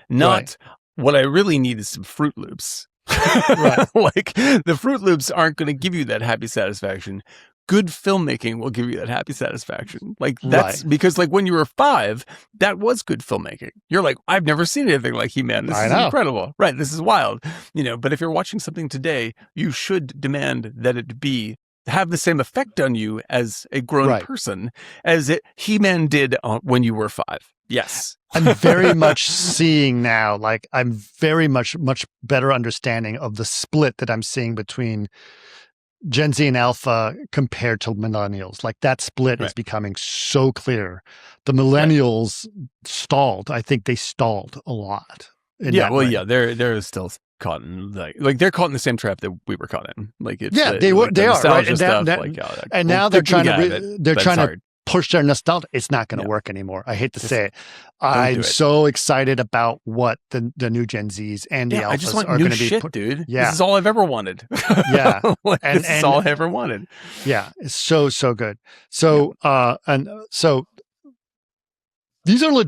Not what I really need is some Fruit Loops. Like, the Fruit Loops aren't going to give you that happy satisfaction. Good filmmaking will give you that happy satisfaction. Like, that's because, like, when you were 5, that was good filmmaking. You're like, I've never seen anything like He-Man. This is incredible. Right. This is wild. But if you're watching something today, you should demand that it have the same effect on you as a grown person as He-Man did when you were 5. Yes. I'm very much seeing now, like, I'm very much better understanding of the split that I'm seeing between Gen Z and Alpha compared to millennials. Like, that split is becoming so clear. The millennials stalled. I think they stalled a lot. They're still caught in they're caught in the same trap that we were caught in. Like, it's they are right. And now they're trying to push their nostalgia. It's not going to work anymore. I hate to say it. I'm so excited about what the new Gen Zs and the Alphas are going to be. Dude. Yeah. This is all I've ever wanted. Yeah. This is all I ever wanted. Yeah. It's so good. So, so these are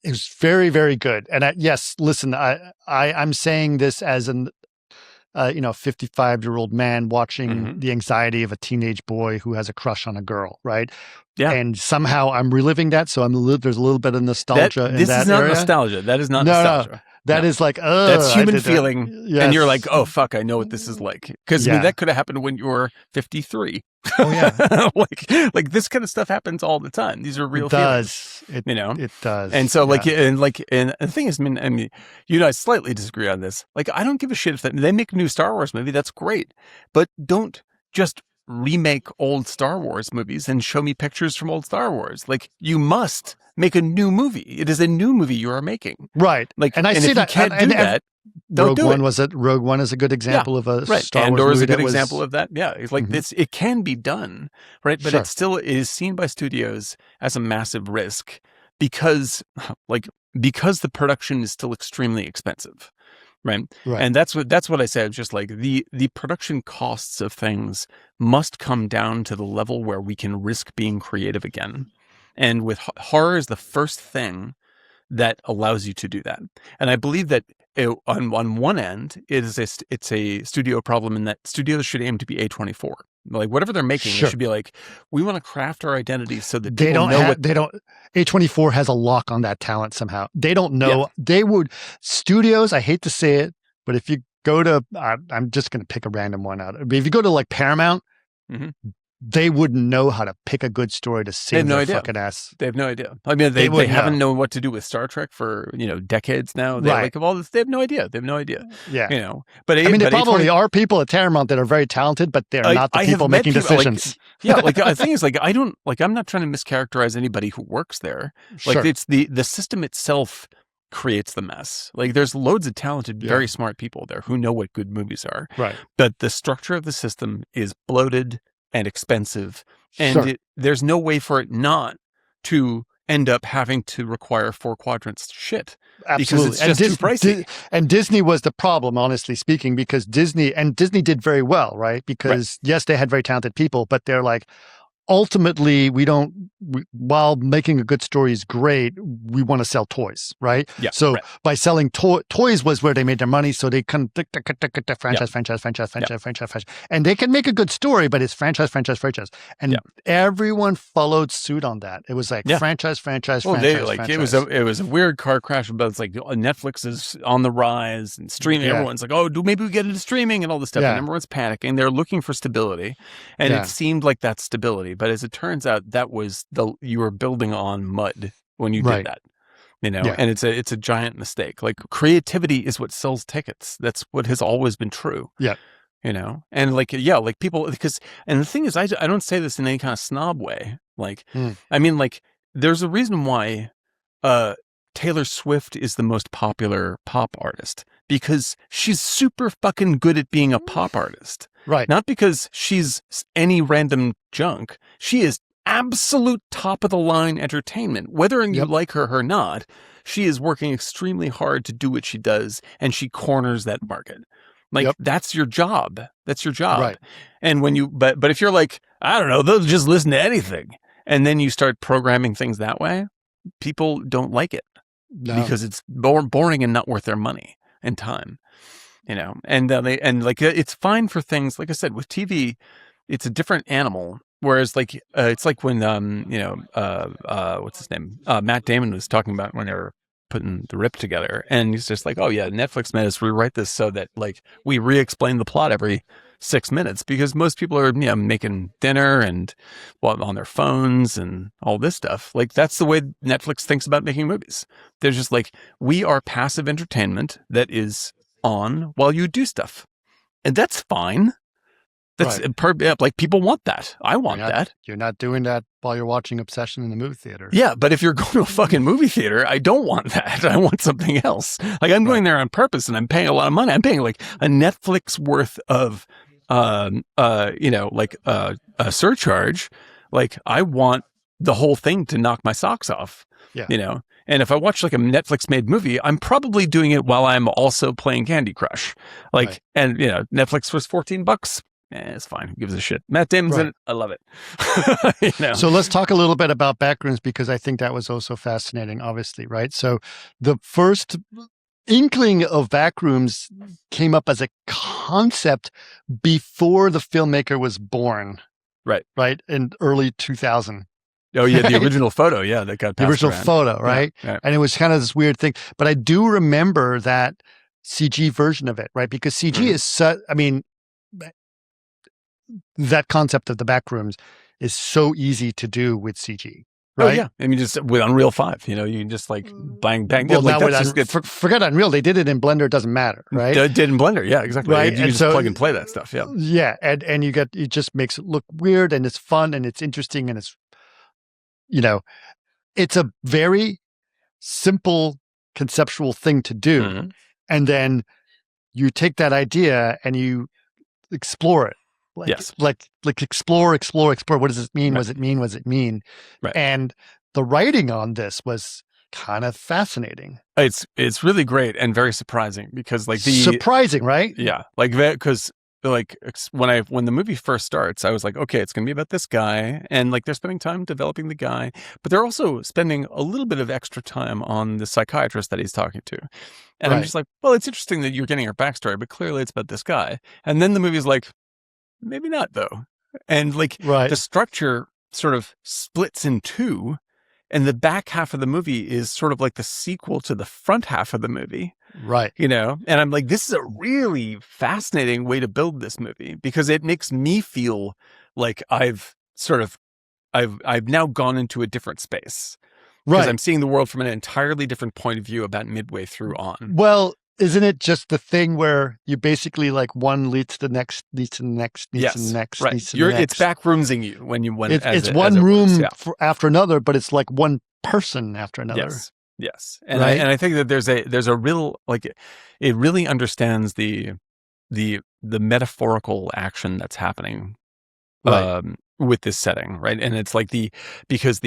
it was very, very good. And yes, listen, I'm saying this as an 55-year-old man watching the anxiety of a teenage boy who has a crush on a girl, right? Yeah. And somehow I'm reliving that, so there's a little bit of nostalgia in that area. This is not nostalgia. That is not nostalgia. That is like, that's human feeling. Yes. And you're like, oh, fuck, I know what this is like. Because that could have happened when you were 53. Oh, yeah. like this kind of stuff happens all the time. These are real feelings. It does. And so, and the thing is, I mean, I slightly disagree on this. Like, I don't give a shit if they make a new Star Wars movie. That's great. But don't just remake old Star Wars movies and show me pictures from old Star Wars. Like, you must make a new movie. It is a new movie you are making. Right. Like, and I see that. You can't do that. Don't do it. Rogue One is a good example of a Star Wars Andor movie is a good that was, example of that. Yeah, it's like it can be done, right? But Sure. it still is seen by studios as a massive risk because the production is still extremely expensive, right? And that's what I said. Just like the production costs of things must come down to the level where we can risk being creative again. And with horror is the first thing that allows you to do that. And I believe that on one end, it's a studio problem in that studios should aim to be A24. Like whatever they're making, it should be like, we want to craft our identity so that A24 has a lock on that talent somehow. They don't know. Yeah. Studios, I hate to say it, but if you go to, I'm just going to pick a random one out. But if you go to like Paramount, they wouldn't know how to pick a good story to save their fucking ass. They have no idea. I mean, they haven't known what to do with Star Trek for, decades now. They like of all this, they have no idea. They have no idea. Yeah. But I mean, there probably are people at Paramount that are very talented, but they're not the people making decisions. The thing is, I'm not trying to mischaracterize anybody who works there. Like it's the system itself creates the mess. Like there's loads of talented, very smart people there who know what good movies are. Right. But the structure of the system is bloated and expensive, and there's no way for it not to end up having to require 4 quadrants shit. Absolutely. Because it's just too pricey. And Disney was the problem, honestly speaking, because Disney did very well, right? Because yes, they had very talented people, but they're like, ultimately, while making a good story is great, we want to sell toys, right? Yeah. So by selling toys was where they made their money. So they can franchise. And they can make a good story, but it's franchise. And everyone followed suit on that. It was like franchise. It was a weird car crash, but it's like Netflix is on the rise and streaming. Yeah. Everyone's like, maybe we get into streaming and all this stuff. And everyone's panicking. They're looking for stability. And it seemed like that stability. But as it turns out, that was you were building on mud when you did that, and it's a giant mistake. Like creativity is what sells tickets. That's what has always been true. Yeah. And people, and the thing is, I don't say this in any kind of snob way. Like, I mean, like there's a reason why, Taylor Swift is the most popular pop artist because she's super fucking good at being a pop artist. Right. Not because she's any random junk. She is absolute top of the line entertainment. Whether you like her or not, she is working extremely hard to do what she does, and she corners that market. Like that's your job. That's your job. Right. And when but if you're like, I don't know, they'll just listen to anything, and then you start programming things that way, people don't like it because it's boring and not worth their money and time. And it's fine for things like I said with TV, it's a different animal. Whereas it's like when what's his name, Matt Damon was talking about when they were putting the Rip together, and he's just like, oh yeah, Netflix made us rewrite this so that like we re-explain the plot every 6 minutes because most people are making dinner and on their phones and all this stuff. Like that's the way Netflix thinks about making movies. They're just like, we are passive entertainment that is on while you do stuff, and that's fine. That's like people want that. I want that. You're not doing that while you're watching Obsession in the movie theater. Yeah, but if you're going to a fucking movie theater, I don't want that. I want something else. Like I'm going there on purpose, and I'm paying a lot of money. I'm paying like a Netflix worth of, a surcharge. Like I want the whole thing to knock my socks off. Yeah. And if I watch like a Netflix made movie, I'm probably doing it while I'm also playing Candy Crush. And Netflix was $14. It's fine. Who gives a shit? Matt Damon's in it. I love it. So let's talk a little bit about Backrooms because I think that was also fascinating, obviously, right? So the first inkling of Backrooms came up as a concept before the filmmaker was born. Right. In early 2000. Oh yeah, the original photo, that got passed the original around. photo, right? Yeah. And it was kind of this weird thing, but I do remember that CG version of it, right? Because CG is that concept of the Backrooms is so easy to do with CG, right? Oh yeah, I mean, just with Unreal 5, you can just like bang. Well, forget Unreal. They did it in Blender. It doesn't matter, right? They did in Blender, yeah, exactly. Right? You just plug and play that stuff, yeah. Yeah, and it just makes it look weird, and it's fun, and it's interesting, and it's it's a very simple conceptual thing to do. and then you take that idea and you explore it. Yes. Like explore. What does it mean? Right. What does it mean? What does it mean? Right. And the writing on this was kind of fascinating. It's really great and very surprising because like surprising, right? Yeah, like that because like when the movie first starts, I was like, okay, it's gonna be about this guy, and like they're spending time developing the guy, but they're also spending a little bit of extra time on the psychiatrist that he's talking to, and I'm just like, well, it's interesting that you're getting her backstory, but clearly it's about this guy, and then the movie's like, maybe not though, and like the structure sort of splits in two. And the back half of the movie is sort of like the sequel to the front half of the movie. Right. You know, and I'm like, this is a really fascinating way to build this movie because it makes me feel like I've now gone into a different space. Because I'm seeing the world from an entirely different point of view about midway through on. Well, isn't it just the thing where you basically like one leads to the next, leads to the next, leads to the next, right. leads to the next. It's backroomsing you when you went. It's one room after another, but it's like one person after another. Yes. And I think that there's a real like it really understands the metaphorical action that's happening with this setting, right? And it's like because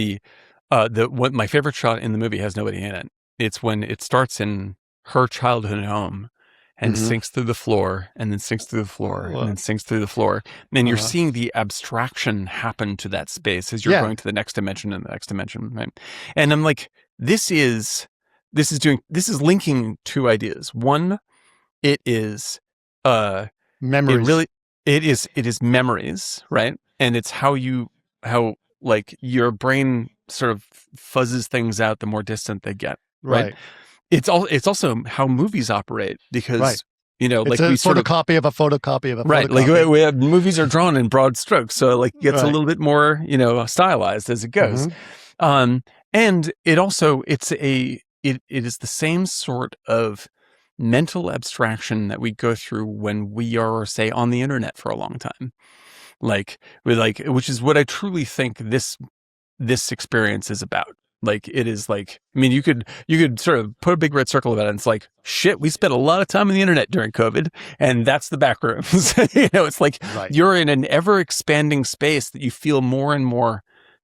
what my favorite shot in the movie has nobody in it. It's when it starts in her childhood home and sinks through the floor and then sinks through the floor and then sinks through the floor. And you're seeing the abstraction happen to that space as you're going to the next dimension and the next dimension. Right. And I'm like, this is linking two ideas. One, it is memories. It is memories, right? And it's how like your brain sort of fuzzes things out the more distant they get. Right. It's also how movies operate because, you know, it's like a photocopy of a photocopy of a right. photocopy. Like movies are drawn in broad strokes. So like it gets a little bit more, you know, stylized as it goes. And it also, it is the same sort of mental abstraction that we go through when we are, say, on the internet for a long time. Which is what I truly think this experience is about. Like it is like, I mean, you could sort of put a big red circle about it and it's like, shit, we spent a lot of time on the internet during COVID and that's the Backrooms. You know, it's like you're in an ever expanding space that you feel more and more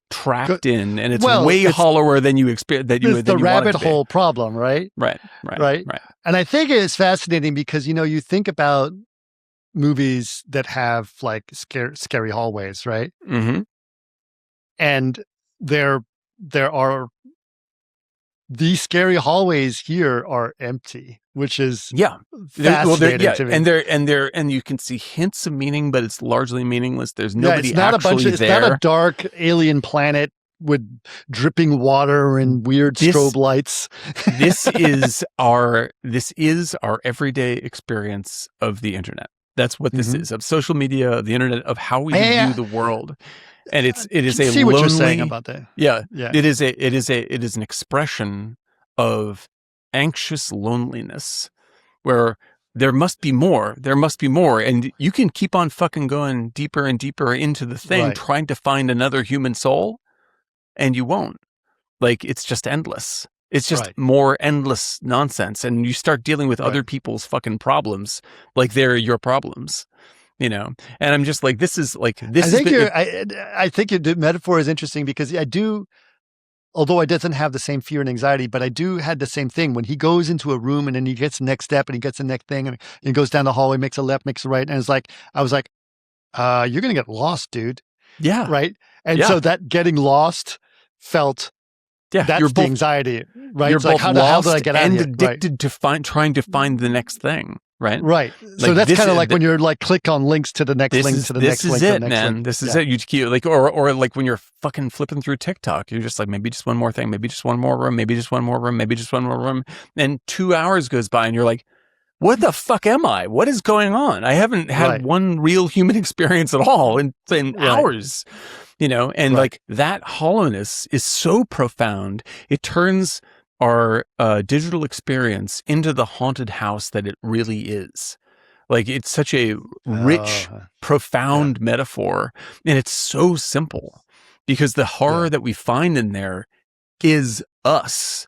trapped in, and it's way hollower than you experience. It's the rabbit hole problem, right? Right. And I think it's fascinating because, you know, you think about movies that have like scary hallways, right? And there are these scary hallways here are empty, which is fascinating to me. And you can see hints of meaning, but it's largely meaningless. There's nobody it's not actually it's not a dark alien planet with dripping water and weird strobe lights. This is our everyday experience of the internet. That's what this is, of social media, of the internet, of how we view the world. And it is a see lonely, what you're saying about that. Yeah. It is an expression of anxious loneliness where there must be more. And you can keep on fucking going deeper and deeper into the thing, trying to find another human soul, and you won't. Like, it's just endless. It's just more endless nonsense. And you start dealing with other people's fucking problems like they're your problems. You know, and I'm just like, this is like this. I think the metaphor is interesting because although I doesn't have the same fear and anxiety, but I do had the same thing when he goes into a room and then he gets the next step and he gets the next thing and he goes down the hallway, makes a left, makes a right, and it's like I was like, you're gonna get lost, dude. Yeah. Right. And so that getting lost felt. Yeah, that's the anxiety, right? You're it's both like, how lost did I get out and of here? addicted to trying to find the next thing. Right. Like, so that's kind of like when you're like click on links to the next link to the next link. This is it, man. This is it. You keep like, or like when you're fucking flipping through TikTok, you're just like, maybe just one more thing, maybe just one more room, maybe just one more room, maybe just one more room. And 2 hours goes by and you're like, what the fuck am I? What is going on? I haven't had one real human experience at all in hours, you know? And like that hollowness is so profound. It turns our digital experience into the haunted house that it really is. Like, it's such a rich, profound metaphor, and it's so simple because the horror that we find in there is us.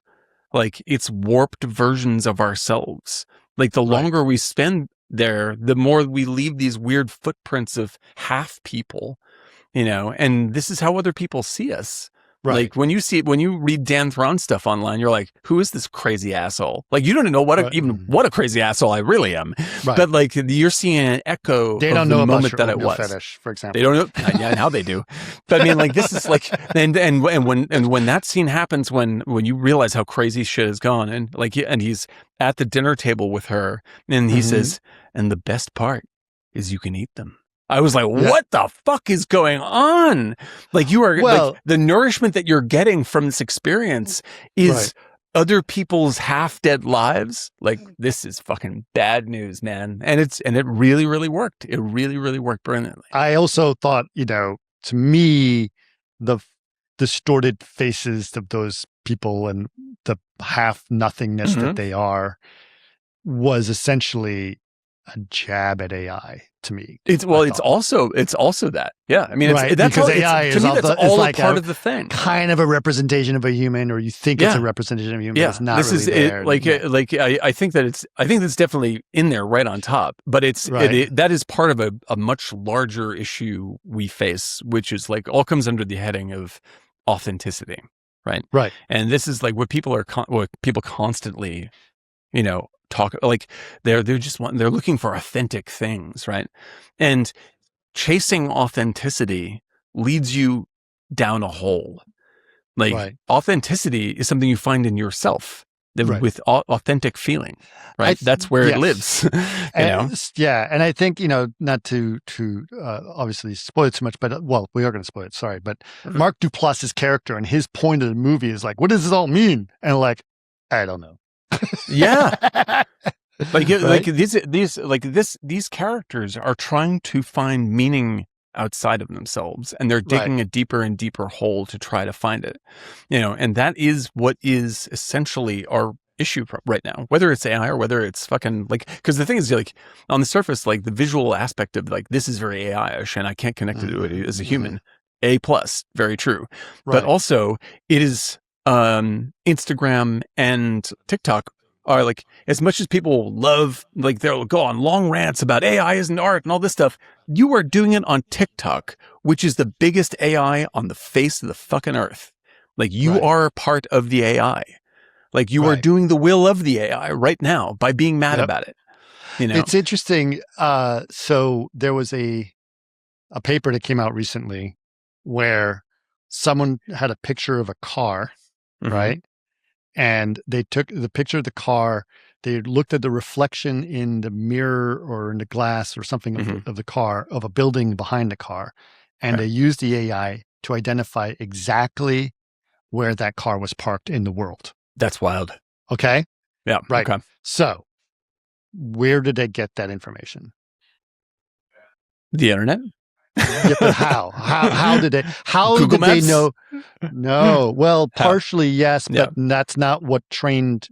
Like, it's warped versions of ourselves Like the longer we spend there, the more we leave these weird footprints of half people, and this is how other people see us. Right. Like when you read Dan Thron stuff online, you're like, who is this crazy asshole? Like you don't know what a crazy asshole I really am. Right. But like you're seeing an echo they of don't the know moment about that it was. Fetish, for example. They don't know. Yeah, now they do. But I mean, like this is like, and when that scene happens, when you realize how crazy shit has gone, and he's at the dinner table with her, and he says, and the best part is you can eat them. I was like, what the fuck is going on? Like you are like the nourishment that you're getting from this experience is other people's half dead lives. Like this is fucking bad news, man. And it really, really worked. It really, really worked brilliantly. I also thought, to me, the distorted faces of those people and the half nothingness that they are was essentially a jab at AI to me. It's also that. Yeah. I mean, that's because all, AI is that's all like a part of the thing. Kind of a representation of a human, or you think it's a representation of a human, but it's not this really is there. I think that's definitely in there right on top, but that is part of a much larger issue we face, which is like all comes under the heading of authenticity. Right. And this is like what people constantly, talk like they're looking for authentic things, right? And chasing authenticity leads you down a hole. Like authenticity is something you find in yourself with authentic feeling, right? That's where it lives. And I think not to obviously spoil it too much, but we are going to spoil it. Sorry, but Mark Duplass's character and his point of the movie is like, what does this all mean? And like, I don't know. Yeah. These characters are trying to find meaning outside of themselves, and they're digging a deeper and deeper hole to try to find it. And that is what is essentially our issue right now, whether it's AI or whether it's fucking because the thing is like on the surface, like the visual aspect of like this is very AI-ish and I can't connect to it as a human. A+, very true. But also it is Instagram and TikTok are like, as much as people love, like they'll go on long rants about AI isn't art and all this stuff, you are doing it on TikTok, which is the biggest AI on the face of the fucking earth. Like you are part of the AI. Like you are doing the will of the AI right now by being mad about it. It's interesting. So there was a paper that came out recently where someone had a picture of a car, right? And they took the picture of the car, they looked at the reflection in the mirror or in the glass or something of the car, of a building behind the car. And they used the AI to identify exactly where that car was parked in the world. That's wild. Okay? Yeah. Right. Okay. So where did they get that information? The internet? Yeah, but how? How did they Google they Maps? know? No. Well, partially yes, but that's not what trained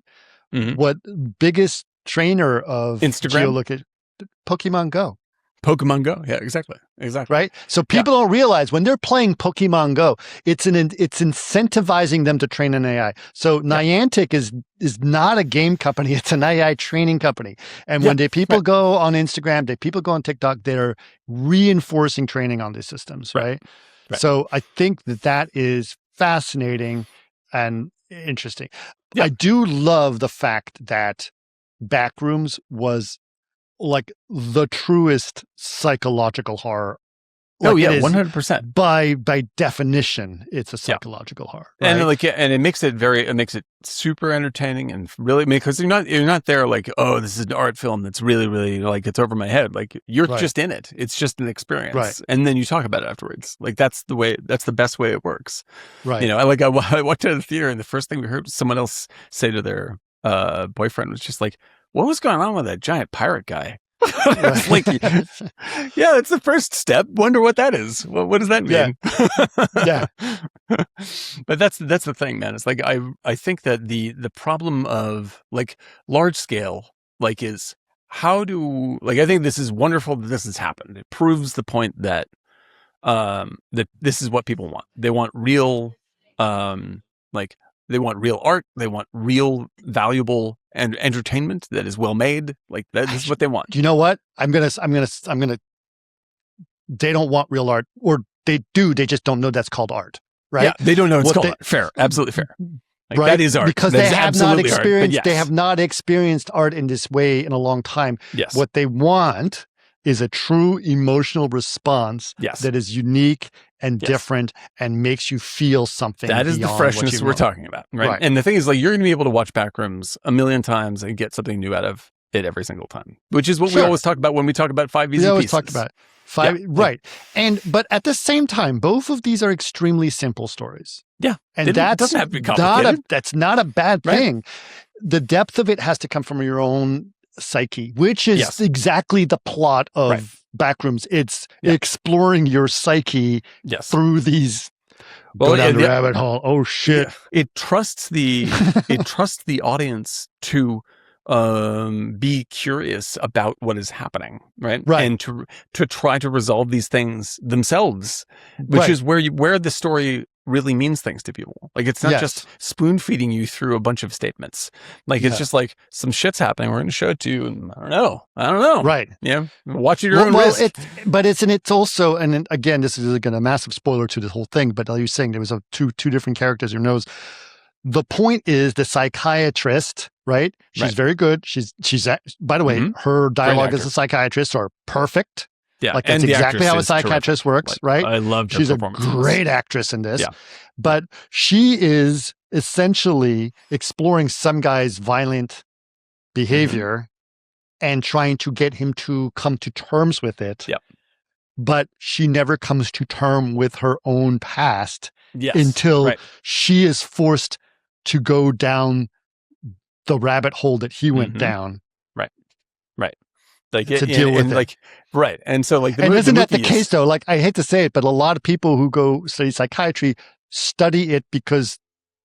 what biggest trainer of Instagram Pokemon Go. Pokemon Go. Yeah, exactly. Right? So people don't realize when they're playing Pokemon Go, it's incentivizing them to train an AI. So Niantic is not a game company, it's an AI training company. And when people go on Instagram, people go on TikTok, they're reinforcing training on these systems, right? So I think that is fascinating and interesting. I do love the fact that Backrooms was like the truest psychological horror. Like 100%. By definition, it's a psychological horror, right? And it makes it super entertaining and really, because you're not there like, oh, this is an art film that's really, really like it's over my head. Like you're just in it. It's just an experience, right? And then you talk about it afterwards. Like that's the best way it works, right? I walked out of the theater and the first thing we heard someone else say to their boyfriend was just like, what was going on with that giant pirate guy? It's like, yeah, it's the first step. Wonder what that is. What does that mean? Yeah. But that's the thing, man. It's like I think that the problem of like large scale is how do I think this is wonderful that this has happened. It proves the point that that this is what people want. They want real They want real art. They want real valuable and entertainment that is well made. Like that is what they want. Do you know what? I'm gonna. They don't want real art, or they do. They just don't know that's called art, right? Yeah, they don't know it's called art. Fair, absolutely fair. Like, right? That is art because that they is have not absolutely art, experienced. yes. They have not experienced art in this way in a long time. Yes. What they want is a true emotional response Yes. that is unique and Yes. different and makes you feel something. That is the beyond freshness what you we're want. talking about, right? Right. And the thing is, like, you're going to be able to watch Backrooms a million times and get something new out of it every single time, which is what we Sure. always talk about when we talk about 5 easy We always pieces. talked about it. Five, Yeah. right? But at the same time, both of these are extremely simple stories. Yeah, And it that's doesn't have to be not complicated. that's not a bad Right. thing. The depth of it has to come from your own psyche, which is Yes. exactly the plot of Right. Backrooms. It's Yeah. exploring your psyche Yes. through these Well, go down the yeah. rabbit hole. Oh shit! Yeah. It trusts the audience to be curious about what is happening, right? Right. And to try to resolve these things themselves, which Right. is where the story really means things to people. Like it's not Yes. just spoon feeding you through a bunch of statements. Like it's Yeah. just like some shit's happening. We're going to show it to you. And I don't know. Right. Yeah. Watch at your own risk. It's also, and then again, this is a massive spoiler to the whole thing. But like you were saying, there was two different characters. Who knows? The point is the psychiatrist, right? She's Right. very good. By the way, Mhm. her dialogue as actor. a psychiatrist are perfect. Yeah. Like that's and the exactly actress how a is terrific. psychiatrist works, Like, right? I loved her She's a performance in this. great actress in this. Yeah. But she is essentially exploring some guy's violent behavior and trying to get him to come to terms with it. Yep. But she never comes to term with her own past Yes. until Right. she is forced to go down the rabbit hole that he went Mhm. down. Like to deal with it. like right. And so like And isn't that the movie case though? Like I hate to say it, but a lot of people who go study psychiatry study it because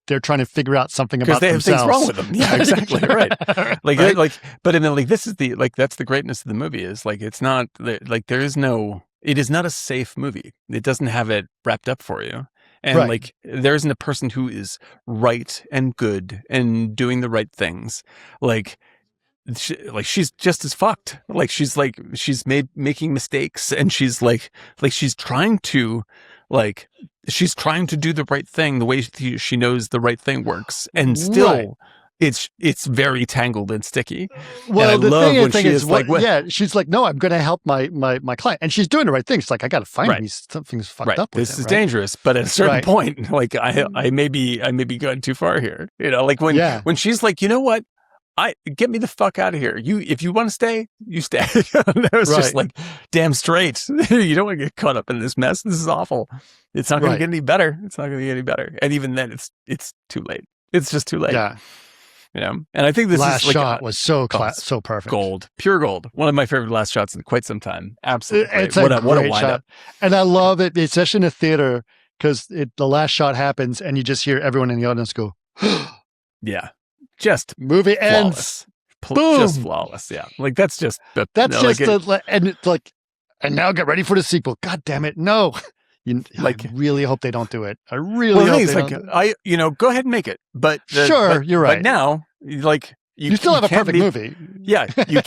they're trying to figure out something because about they have themselves. things wrong with them. Yeah, exactly. Right. Like Right? but I mean like this is that's the greatness of the movie is like it's not like there is no it is not a safe movie. It doesn't have it wrapped up for you. And Right. like there isn't a person who is right and good and doing the right things. Like she's just as fucked. Like she's making mistakes and she's like she's trying to do the right thing the way she knows the right thing works. And still Right. it's very tangled and sticky. Well, and the I love when thing she is, is like, what? yeah, she's like, no, I'm going to help my client, and she's doing the right thing. She's like, I got to find Right. me something's fucked Right. up with This him, is right? dangerous, but at a certain Right. point, like I may be going too far here. You know, like Yeah. when she's like, you know what? Get me the fuck out of here. If you want to stay, you stay. That was just Right. like damn straight. You don't want to get caught up in this mess. This is awful. It's not going Right. to get any better. It's not going to get any better. And even then, it's too late. It's just too late. Yeah, You know. And I think this last is like shot was so it's so perfect. gold, pure gold. One of my favorite last shots in quite some time. Absolutely, It's great. a what a great wind shot, up. and I love it. It's especially in a theater because the last shot happens, and you just hear everyone in the audience go, Yeah, just "Movie ends." flawless. Boom. Just flawless. Yeah, like that's just That's no, just like and it's like, and now get ready for the sequel. God damn it, no! Like- I really hope they don't do it. I really Well, the hope thing they is, like, don't. do it. go ahead and make it. But Sure, you're right. But now, like, You still have a can't perfect be- movie. Yeah, you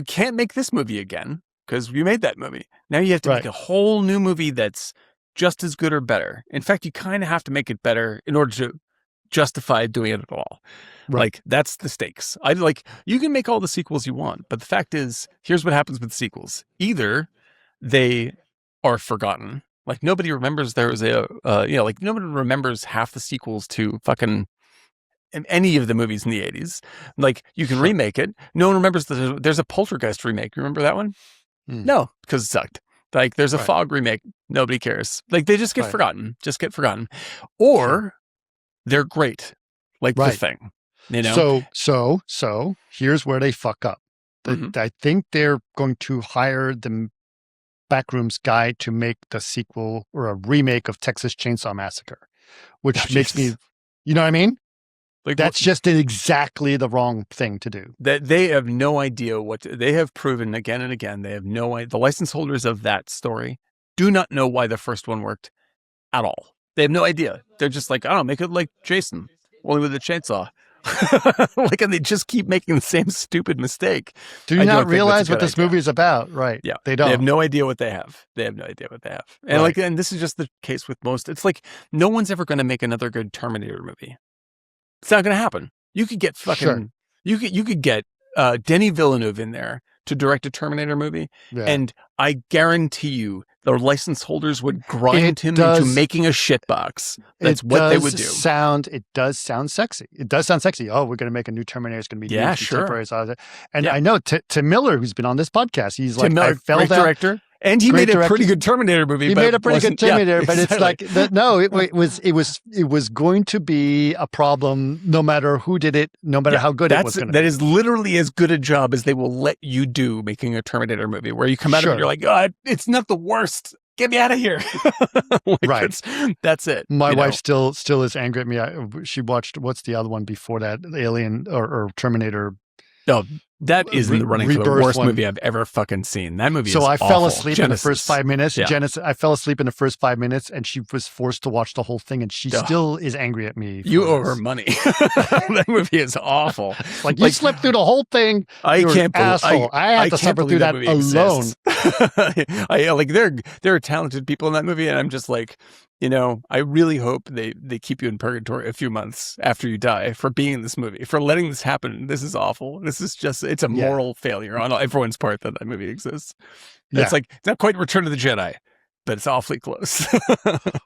can't make this movie again because you made that movie. Now you have to make Right. a whole new movie that's just as good or better. In fact, you kind of have to make it better in order to justify doing it at all. Right. Like that's the stakes. You can make all the sequels you want, but the fact is, here's what happens with sequels. Either they are forgotten. Like nobody remembers there was like nobody remembers half the sequels to fucking any of the movies in the 80s. Like you can remake it. No one remembers there's a Poltergeist remake. You remember that one? Hmm. No, because it sucked. Like there's a Right. Fog remake. Nobody cares. Like they just get Right. forgotten. Just get forgotten. Or they're great. Like The Right. Thing. You know? So here's where they fuck up. Mhm. I think they're going to hire the Backrooms guy to make the sequel or a remake of Texas Chainsaw Massacre, which Oh, makes me, Jesus. you know what I mean? Like That's just exactly the wrong thing to do. that they have no idea they have proven again and again. They have no idea. The license holders of that story do not know why the first one worked at all. They have no idea. They're just like, I don't know, make it like Jason. only with a chainsaw. Like, and they just keep making the same stupid mistake. Do you not realize what this movie is about? Right. Yeah. They don't. They have no idea what they have. And Right. and this is just the case with most. It's like no one's ever going to make another good Terminator movie. It's not going to happen. You could get fucking, Sure. you could get Denis Villeneuve in there to direct a Terminator movie. Yeah. And I guarantee you the license holders would grind him into making a shitbox. That's what they would do. It does sound sexy. Oh, we're going to make a new Terminator. It's going to be new sure. And I know Tim Miller, who's been on this podcast, he's Tim Miller, great director. And he made a pretty good Terminator movie. He made a pretty good Terminator, but exactly. it's like no. It was going to be a problem no matter who did it, no matter how good it was going to be. That is literally as good a job as they will let you do making a Terminator movie, where you come out of it and you're like, oh, it's not the worst. Get me out of here. Like, right. That's it. My wife still is angry at me. She watched what's the other one before that, Alien or Terminator. No, that is in the running for the worst movie I've ever fucking seen. That movie is awful. So I fell asleep in the first 5 minutes. Yeah. I fell asleep in the first 5 minutes, and she was forced to watch the whole thing, and she still is angry at me. You owe her money. That movie is awful. Like you slept through the whole thing. I can't believe I had to suffer through that alone. There are talented people in that movie, and I'm just like, I really hope they keep you in purgatory a few months after you die for being in this movie, for letting this happen. This is awful. This is just, it's a moral failure on everyone's part that movie exists. Yeah. It's not quite Return of the Jedi, but it's awfully close.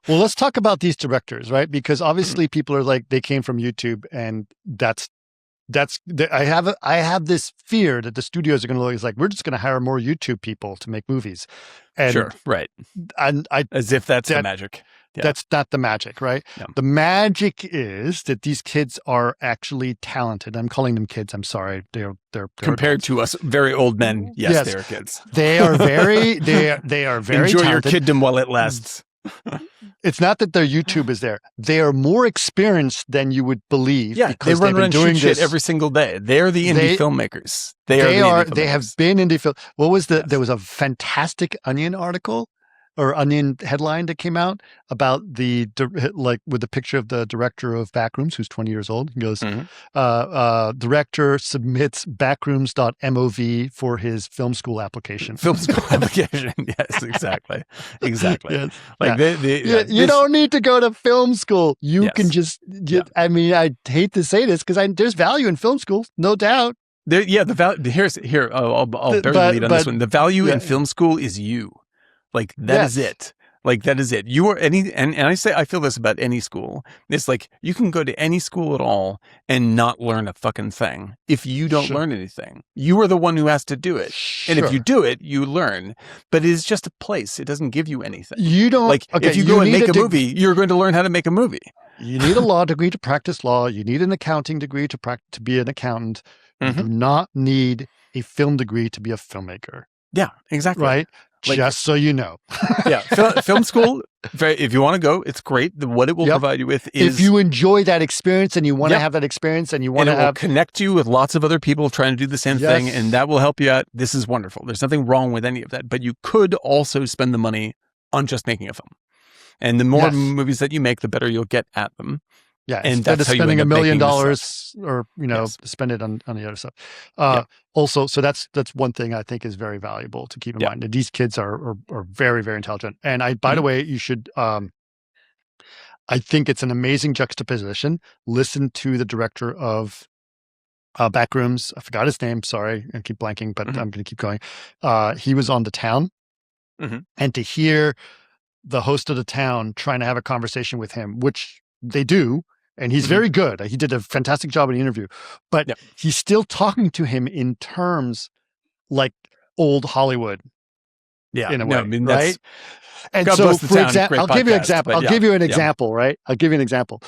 Well, let's talk about these directors, right? Because obviously people are like, they came from YouTube, and I have this fear that the studios are going to look like, we're just going to hire more YouTube people to make movies. And sure, right. And as if that's the magic. Yeah. That's not the magic, right? No. The magic is that these kids are actually talented. I'm calling them kids. I'm sorry. They're compared adults. to us very old men. Yes, they are kids. They are very Enjoy talented. your kiddom while it lasts. It's not that their YouTube is there. They are more experienced than you would believe. Yeah, because they run around doing shit every single day. They're the indie filmmakers. They have been indie film. What was there was a fantastic Onion article or Onion headline that came out about with the picture of the director of Backrooms, who's 20 years old. He goes, director submits backrooms.mov for his film school application. Film school application. Yes, exactly. Yes. Like you don't need to go to film school. You can just, I mean, I hate to say this because there's value in film school, no doubt. The value I'll barely lead on this one. The value in film school is you. Like that is it. Like that is it. You are I feel this about any school. It's like you can go to any school at all and not learn a fucking thing. If you don't learn anything, you are the one who has to do it. And if you do it, you learn. But it is just a place. It doesn't give you anything. You don't if you go and make a movie, you're going to learn how to make a movie. You need a law degree to practice law. You need an accounting degree to be an accountant. You do not need a film degree to be a filmmaker. Yeah, exactly. Right? Just so you know. Film school, if you want to go, it's great. What it will provide you with is... If you enjoy that experience and you want to have that experience and you want to will connect you with lots of other people trying to do the same thing, and that will help you out. This is wonderful. There's nothing wrong with any of that. But you could also spend the money on just making a film. And the more movies that you make, the better you'll get at them. Yeah, and instead of spending $1 million or spend it on the other stuff. Also, so that's one thing I think is very valuable to keep in mind. That these kids are very, very intelligent. And by the way, you should. I think it's an amazing juxtaposition. Listen to the director of Backrooms. I forgot his name. Sorry, I keep blanking, but I'm going to keep going. He was on The Town, and to hear the host of The Town trying to have a conversation with him, which they do. And he's very good. He did a fantastic job in the interview, but he's still talking to him in terms like old Hollywood. Yeah, in a way, right? And God so, for example, I'll give you an example. I'll give you an example, right? I'll give you an example.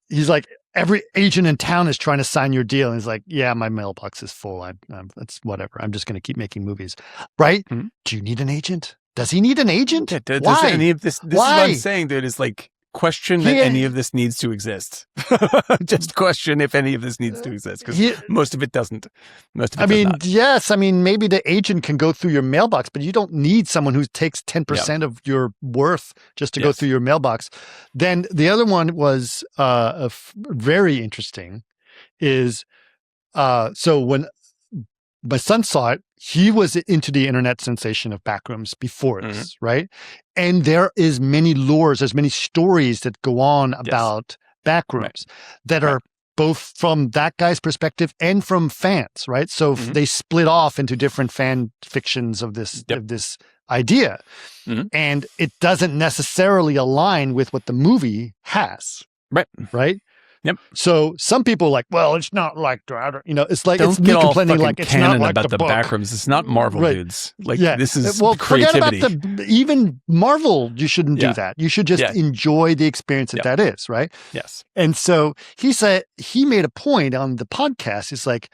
He's like, every agent in town is trying to sign your deal, and he's like, "Yeah, my mailbox is full. That's whatever. I'm just going to keep making movies, right? Do you need an agent? Does he need an agent? Why? This is what I'm saying, dude. Is like question that any of this needs to exist. Just question if any of this needs to exist, because most of it doesn't. Most of it does not. Yes. I mean, maybe the agent can go through your mailbox, but you don't need someone who takes 10% of your worth just to go through your mailbox. Then the other one was very interesting is, so when my son saw it, he was into the internet sensation of Backrooms before this, right? And there is many lores, there's many stories that go on about Backrooms that are both from that guy's perspective and from fans, right? So they split off into different fan fictions of this idea. And it doesn't necessarily align with what the movie has. Right? Yep. So some people are like, well, it's not like that. You know, it's like Don't it's get me all complaining like it's not like about the book. Backrooms. It's not Marvel, dudes. Like this is Forget creativity. about even Marvel. You shouldn't do that. You should just enjoy the experience that is, right? Yes. And so he said he made a point on the podcast. It's like,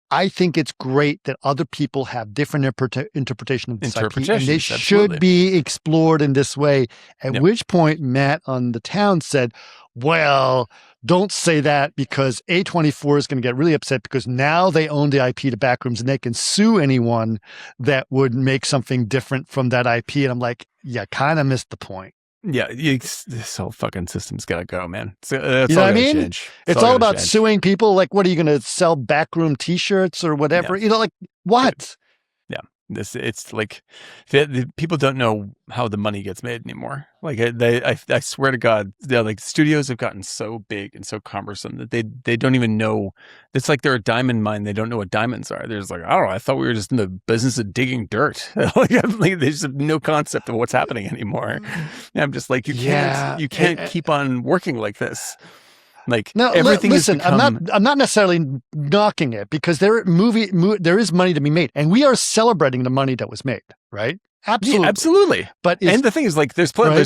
I think it's great that other people have different interpretation of this IP, and they should be explored in this way. At which point, Matt on the town said, well, don't say that because A24 is going to get really upset because now they own the IP to Backrooms and they can sue anyone that would make something different from that IP. And I'm like, yeah, kind of missed the point. Yeah, this whole fucking system's got to go, man. So, you know what I mean? It's all about suing people. Like, what are you going to sell backroom T-shirts or whatever? You know, like what? Yeah, it's like people don't know how the money gets made anymore. Like I swear to God, like studios have gotten so big and so cumbersome that they don't even know. It's like they're a diamond mine. They don't know what diamonds are. They're just like, I don't know. I thought we were just in the business of digging dirt. Like they just have no concept of what's happening anymore. And I'm just like, you can't keep on working like this. Like now, everything listen, has become... I'm not necessarily knocking it because there is money to be made, and we are celebrating the money that was made, right? Absolutely, yeah, absolutely. And the thing is, like, there's plenty,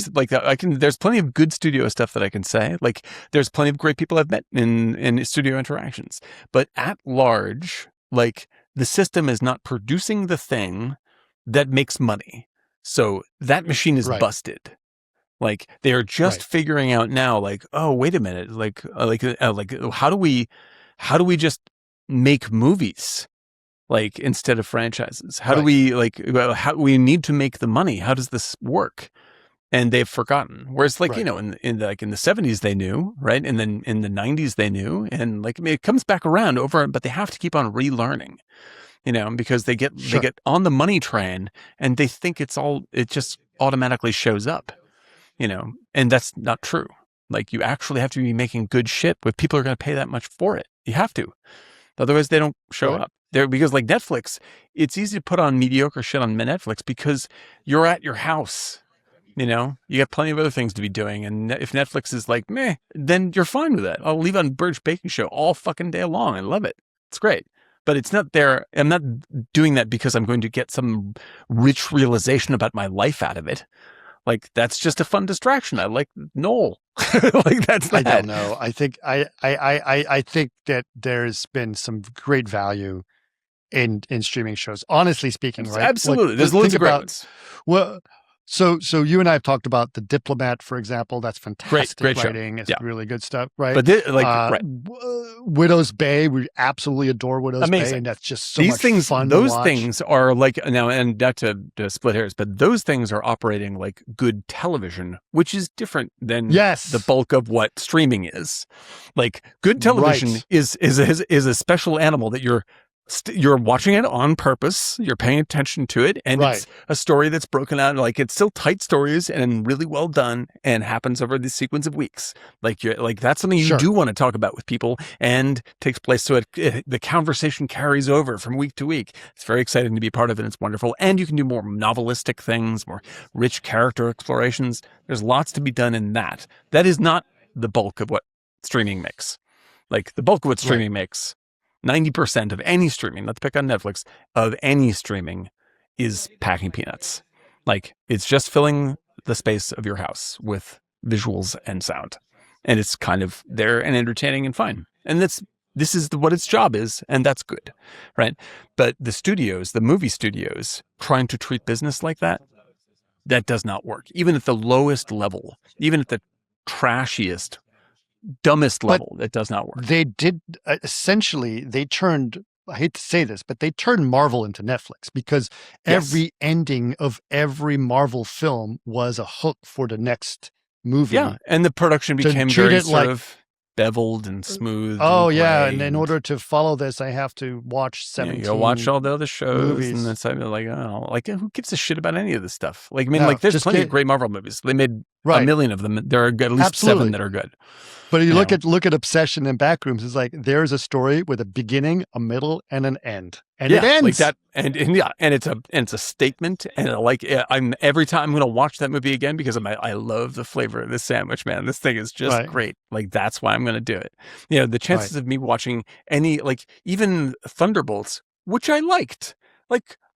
there's plenty of good studio stuff that I can say. Like, there's plenty of great people I've met in studio interactions, but at large, like, the system is not producing the thing that makes money, so that machine is busted. Like they are just figuring out now, like, oh, wait a minute, like how do we just make movies, like instead of franchises? How do we how we need to make the money? How does this work? And they've forgotten. Whereas, like you know, in the 70s they knew, right, and then in the 90s they knew, and like I mean, it comes back around over, but they have to keep on relearning, you know, because they get on the money train and they think it just automatically shows up. You know, and that's not true. Like you actually have to be making good shit if people are going to pay that much for it. You have to. Otherwise they don't show up there, because like Netflix, it's easy to put on mediocre shit on Netflix because you're at your house, you know, you got plenty of other things to be doing. And if Netflix is like, meh, then you're fine with that. I'll leave on Burge Baking Show all fucking day long. I love it. It's great. But it's not there. I'm not doing that because I'm going to get some rich realization about my life out of it. Like that's just a fun distraction. I like Noel. Like that's that. I don't know. I think I think that there's been some great value in streaming shows. Honestly speaking, right? Absolutely. Like, there's loads of great ones. Well, so you and I have talked about The Diplomat, for example. That's fantastic great writing. Show. It's really good stuff, right? But Widow's Bay, we absolutely adore Widow's Bay, and that's just so much fun to watch. Those things are like now, and not to split hairs, but those things are operating like good television, which is different than the bulk of what streaming is. Like good television is a special animal that you're watching it on purpose. You're paying attention to it, and it's a story that's broken out. Like it's still tight stories and really well done, and happens over the sequence of weeks. Like that's something you do want to talk about with people, and takes place so the conversation carries over from week to week. It's very exciting to be part of it. It's wonderful, and you can do more novelistic things, more rich character explorations. There's lots to be done in that. That is not the bulk of what streaming makes. Like the bulk of what streaming makes. 90% of any streaming, let's pick on Netflix, of any streaming is packing peanuts. Like it's just filling the space of your house with visuals and sound. And it's kind of there and entertaining and fine. And this is what its job is, and that's good, right? But the movie studios, trying to treat business like that does not work. Even at the lowest level, even at the trashiest, dumbest level that does not work. They did essentially. They turned. I hate to say this, but they turned Marvel into Netflix because every ending of every Marvel film was a hook for the next movie. Yeah, and the production became very sort of beveled and smooth. Oh, yeah, and in order to follow this, I have to watch 17 you watch all the other shows, movies. And it's like, oh, like who gives a shit about any of this stuff? Like, I mean, like there's plenty of great Marvel movies. They made a million of them. There are at least 7 that are good. But you look at Obsession and Backrooms, it's like there's a story with a beginning, a middle, and an end, and it ends like that. And it's a statement, and I'm every time I'm going to watch that movie again because I love the flavor of this sandwich, man. This thing is just great. Like that's why I'm going to do it. The chances of me watching any even Thunderbolts, which I liked,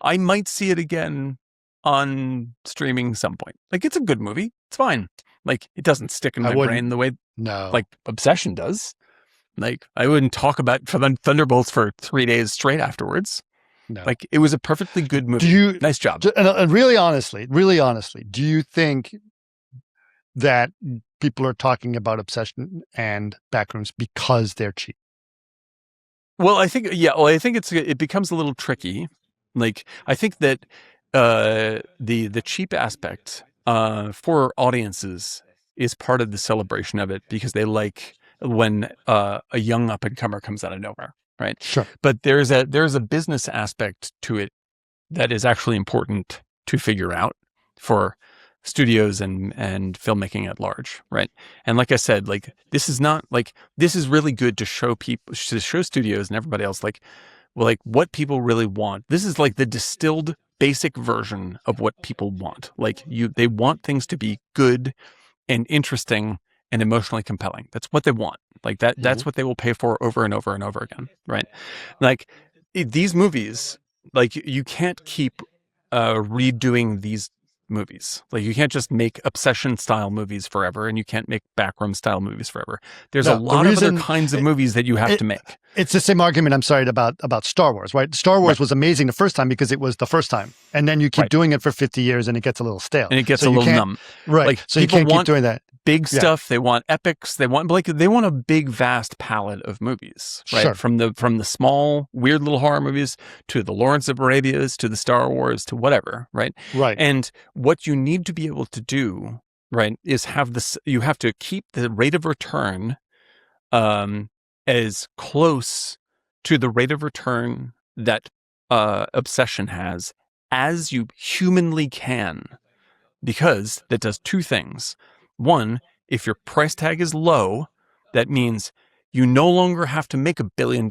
I might see it again on streaming some point. Like it's a good movie. It's fine. Like it doesn't stick in my brain the way Obsession does. Like I wouldn't talk about Thunderbolts for 3 days straight afterwards. No. Like it was a perfectly good movie. Nice job. And really honestly, do you think that people are talking about Obsession and Backrooms because they're cheap? Well, I think it becomes a little tricky. Like I think that the cheap aspect for audiences is part of the celebration of it because they like when a young up and comer comes out of nowhere, right? Sure. But there's a business aspect to it that is actually important to figure out for studios and filmmaking at large, right? And like I said, this is really good to show studios and everybody else what people really want. This is like the distilled basic version of what people want. They want things to be good and interesting and emotionally compelling. That's what they want. Like that. That's what they will pay for over and over and over again, right? Like these movies, you can't keep redoing these movies. Like you can't just make Obsession style movies forever, and you can't make Backrooms style movies forever. There's a lot of other kinds of movies that you have to make. It's the same argument, I'm sorry, about Star Wars, right? Star Wars was amazing the first time because it was the first time. And then you keep doing it for 50 years and it gets a little stale. And it gets a little numb. Right. So you can't keep doing that. Big stuff. They want epics. They want a big, vast palette of movies, right? Sure. From the small, weird little horror movies to the Lawrence of Arabia's to the Star Wars to whatever, right? Right. And what you need to be able to do, right, is you have to keep the rate of return as close to the rate of return that Obsession has as you humanly can, because that does two things. One, if your price tag is low, that means you no longer have to make $1 billion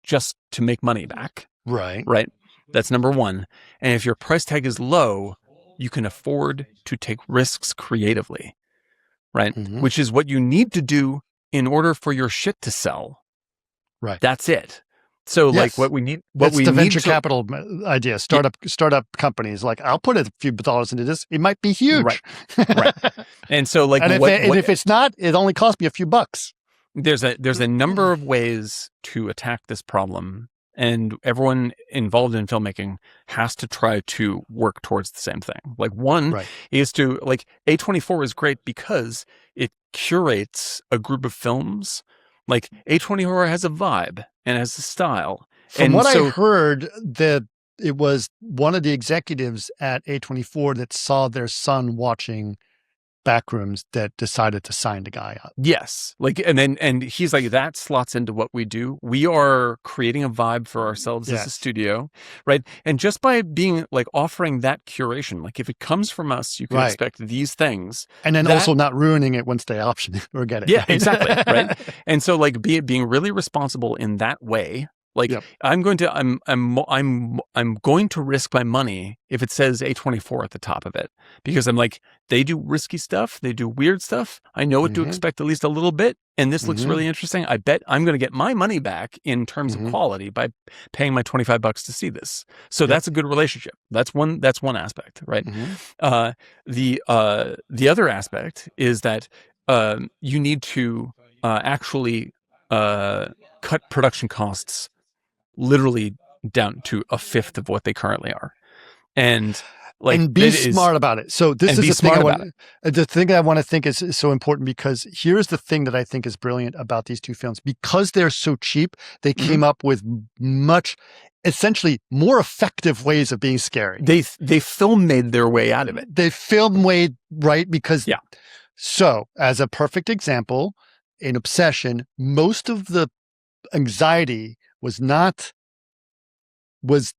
just to make money back. Right. Right. That's number one. And if your price tag is low, you can afford to take risks creatively. Right. Mm-hmm. Which is what you need to do in order for your shit to sell. Right. That's it. So what we need, that's the venture capital idea. Startup companies, I'll put a few dollars into this. It might be huge. Right. And so if it's not, it only cost me a few bucks. There's a number of ways to attack this problem, and everyone involved in filmmaking has to try to work towards the same thing. One is to A24 is great because it curates a group of films. A24 has a vibe and has a style. From what I heard, that it was one of the executives at A24 that saw their son watching Backrooms that decided to sign the guy up. Yes. And he's like, that slots into what we do. We are creating a vibe for ourselves as a studio, right? And just by being offering that curation, if it comes from us, you can expect these things. And then also not ruining it once they option it or get it. Yeah, exactly. Right. And so being really responsible in that way. I'm going to risk my money if it says A24 at the top of it, because I'm they do risky stuff, they do weird stuff. I know what to expect at least a little bit, and this looks really interesting. I bet I'm going to get my money back in terms of quality by paying my $25 to see this. So that's a good relationship. That's one aspect, right? The other aspect is that you need to actually cut production costs literally down to a fifth of what they currently are. And Like, and be smart about it. So this is the thing I want to think is so important, because here's the thing that I think is brilliant about these two films. Because they're so cheap, they came up with essentially more effective ways of being scary. They film made their way out of it. They film way right because So as a perfect example, in Obsession, most of the anxiety was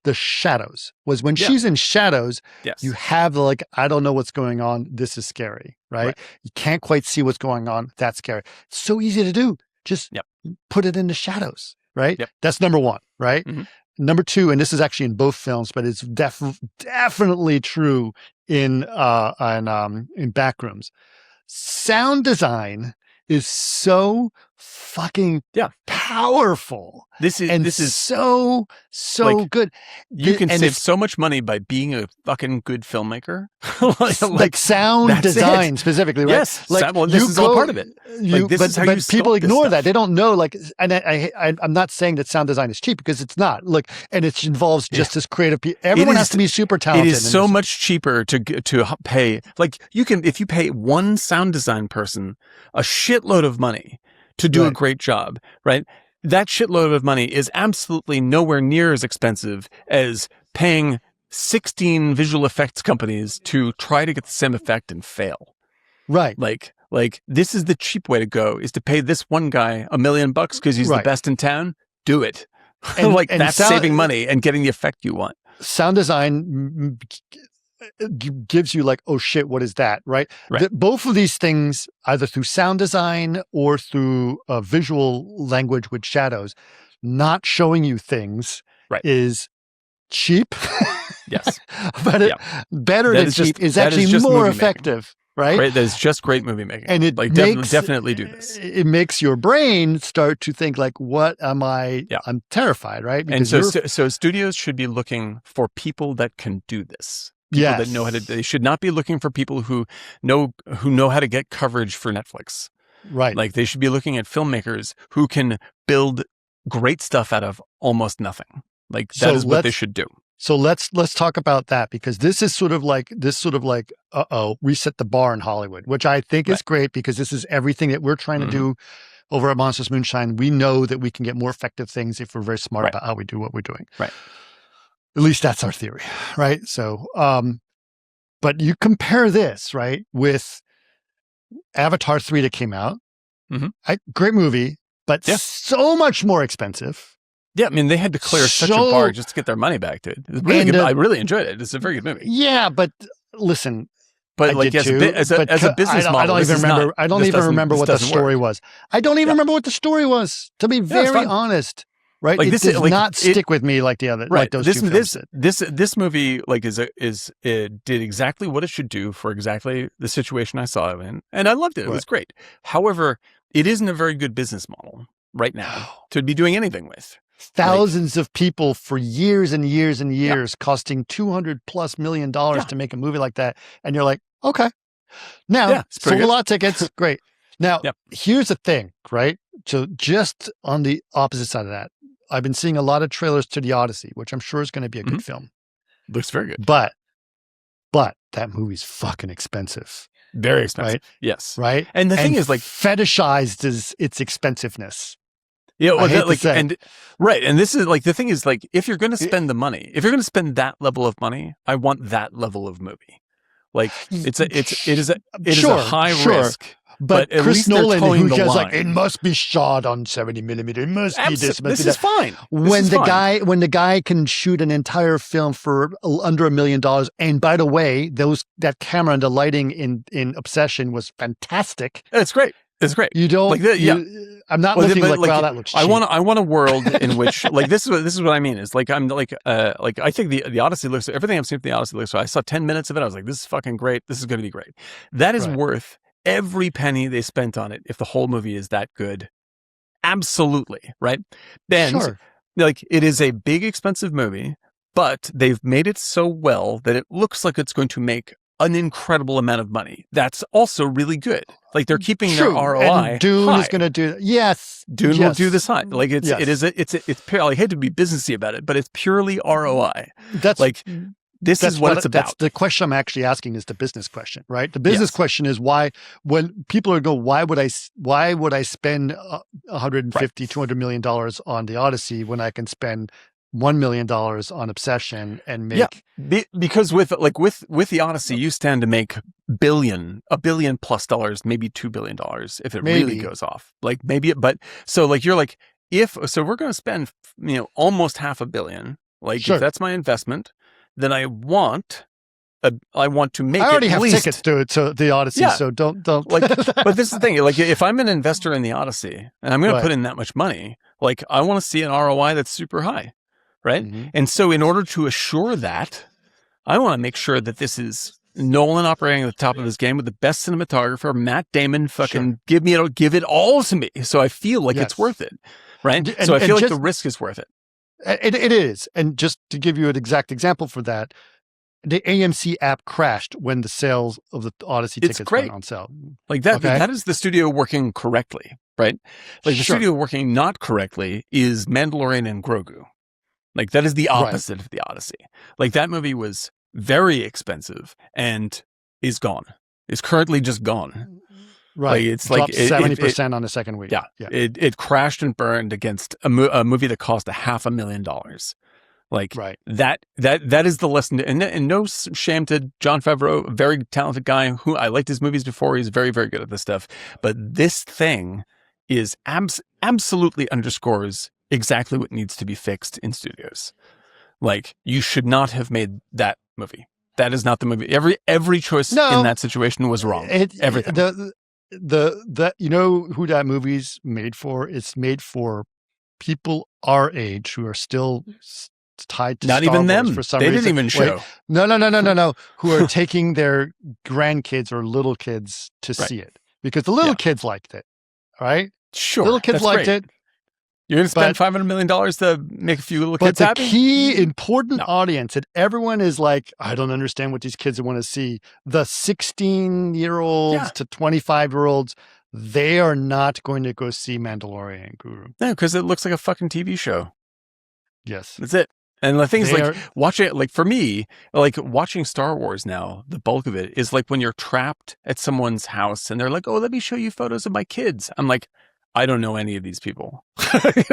the shadows. Was when she's in shadows, you have the like, I don't know what's going on. This is scary, right? You can't quite see what's going on. That's scary. It's so easy to do. Just put it in the shadows, right? That's number one, right? Number two, and this is actually in both films, but it's definitely true in Backrooms. Sound design is so fucking powerful. This is so like, good. You can save so much money by being a fucking good filmmaker. like sound design specifically, right? Yes, like this is all part of it. But people ignore that. They don't know. Like, and I'm not saying that sound design is cheap, because it's not. Look, and it involves just as creative people. Everyone has to be super talented. It is so much cheaper to pay. Like, if you pay one sound design person a shitload of money to do a great job, right? That shitload of money is absolutely nowhere near as expensive as paying 16 visual effects companies to try to get the same effect and fail. Right. Like this is the cheap way to go, is to pay this one guy $1 million because he's the best in town. Do it. And that's saving money and getting the effect you want. Sound design gives you like, oh shit, what is that? Right. Both of these things, either through sound design or through visual language with shadows, not showing you things is cheap. Yes. But better than cheap is actually more effective. Right. That is just great movie making. And it definitely do this. It makes your brain start to think like, what am I? Yeah. I'm terrified. Right. Because so studios should be looking for people that can do this. People that know how to. They should not be looking for people who know how to get coverage for Netflix. Right. Like, they should be looking at filmmakers who can build great stuff out of almost nothing. Like, that is what they should do. So let's talk about that, because this is sort of like reset the bar in Hollywood, which I think is great, because this is everything that we're trying to do over at Monsters Moonshine. We know that we can get more effective things if we're very smart about how we do what we're doing. Right. At least that's our theory, right? So, but you compare this, right, with Avatar 3 that came out. Great movie, but so much more expensive. Yeah, I mean, they had to clear such a bar just to get their money back, dude. It was really good. I really enjoyed it. It's a very good movie. Yeah, but listen. But like, as a business model, I don't even remember what the story was. I don't even remember what the story was, to be very honest. Right, like, it does not stick with me like the other, like those two films did. This movie did exactly what it should do for exactly the situation I saw it in, and I loved it. It was great. However, it isn't a very good business model right now to be doing anything with. Thousands of people for years and years and years, costing $200+ million to make a movie like that, and you're like, okay, now sold a lot of tickets, great. Now here's the thing, right? So just on the opposite side of that, I've been seeing a lot of trailers to the Odyssey, which I'm sure is going to be a good film. Looks very good. But that movie's fucking expensive. Very expensive. Right? Yes. Right? And the thing is, like, fetishized is its expensiveness. Yeah, well, and this is like, the thing is, like, if you're going to spend the money, if you're going to spend that level of money, I want that level of movie. Like, it is a high risk. But at Chris least Nolan, who says like, it must be shot on 70 millimeter. It must be this. This is fine. When the guy can shoot an entire film for under $1 million, and by the way, that camera and the lighting in Obsession was fantastic. It's great. It's great. You don't like that. I'm not looking like, wow, that looks cheap. I want a world in which, like, this is what I mean. Is like, I'm like I think the Odyssey looks, everything I've seen from the Odyssey looks. So I saw 10 minutes of it. I was like, this is fucking great. This is going to be great. That is worth every penny they spent on it if the whole movie is that good. Absolutely, right? And like, it is a big, expensive movie, but they've made it so well that it looks like it's going to make an incredible amount of money. That's also really good. Like, they're keeping their ROI and Dune high. Is going to do Dune will do this high. Like, it's purely, I hate to be businessy about it, but it's purely ROI. That's like, This is what it's about. That's the question I'm actually asking is the business question, right? The business question is why, when people are going, why would I spend $150, $200 million on the Odyssey when I can spend $1 million on Obsession and make because with the Odyssey you stand to make $1 billion plus dollars, maybe $2 billion if it really goes off, like maybe but so like you're like if so we're going to spend almost $500 million, like if that's my investment, then I want to make. I already have tickets to the Odyssey, so don't like. But this is the thing, like if I'm an investor in the Odyssey and I'm going to put in that much money, like I want to see an ROI that's super high. Right. Mm-hmm. And so in order to assure that, I want to make sure that this is Nolan operating at the top of his game with the best cinematographer, Matt Damon, fucking give it all to me. So I feel like it's worth it. Right. So I feel like the risk is worth it. It is. And just to give you an exact example for that, the AMC app crashed when the sales of the Odyssey tickets went on sale. Like that, that is the studio working correctly. Right. Like the studio working not correctly is Mandalorian and Grogu. Like that is the opposite of the Odyssey. Like that movie was very expensive and is gone. Is currently just gone. Right. Like, it's dropped like 70% on the second week. Yeah. It crashed and burned against a movie that cost $500,000. Like that is the lesson. And no shame to Jon Favreau, a very talented guy who I liked his movies before. He's very, very good at this stuff. But this thing is absolutely underscores exactly what needs to be fixed in studios. Like you should not have made that movie. That is not the movie. Every choice in that situation was wrong. Everything. The you know who that movie's made for? It's made for people our age who are still tied to not Star even Wars them for some they reason. Didn't even show. No. Who are taking their grandkids or little kids to see it because the little kids liked it. Right? Sure. Little kids liked it. You're going to spend $500 million to make a few little kids happy? But the key important audience that everyone is like, I don't understand what these kids want to see. The 16-year-olds to 25-year-olds, they are not going to go see Mandalorian and Grogu. No, because it looks like a fucking TV show. Yes. That's it. And the thing is, like, watching it, like, for me, like, watching Star Wars now, the bulk of it is like when you're trapped at someone's house and they're like, oh, let me show you photos of my kids. I'm like, I don't know any of these people.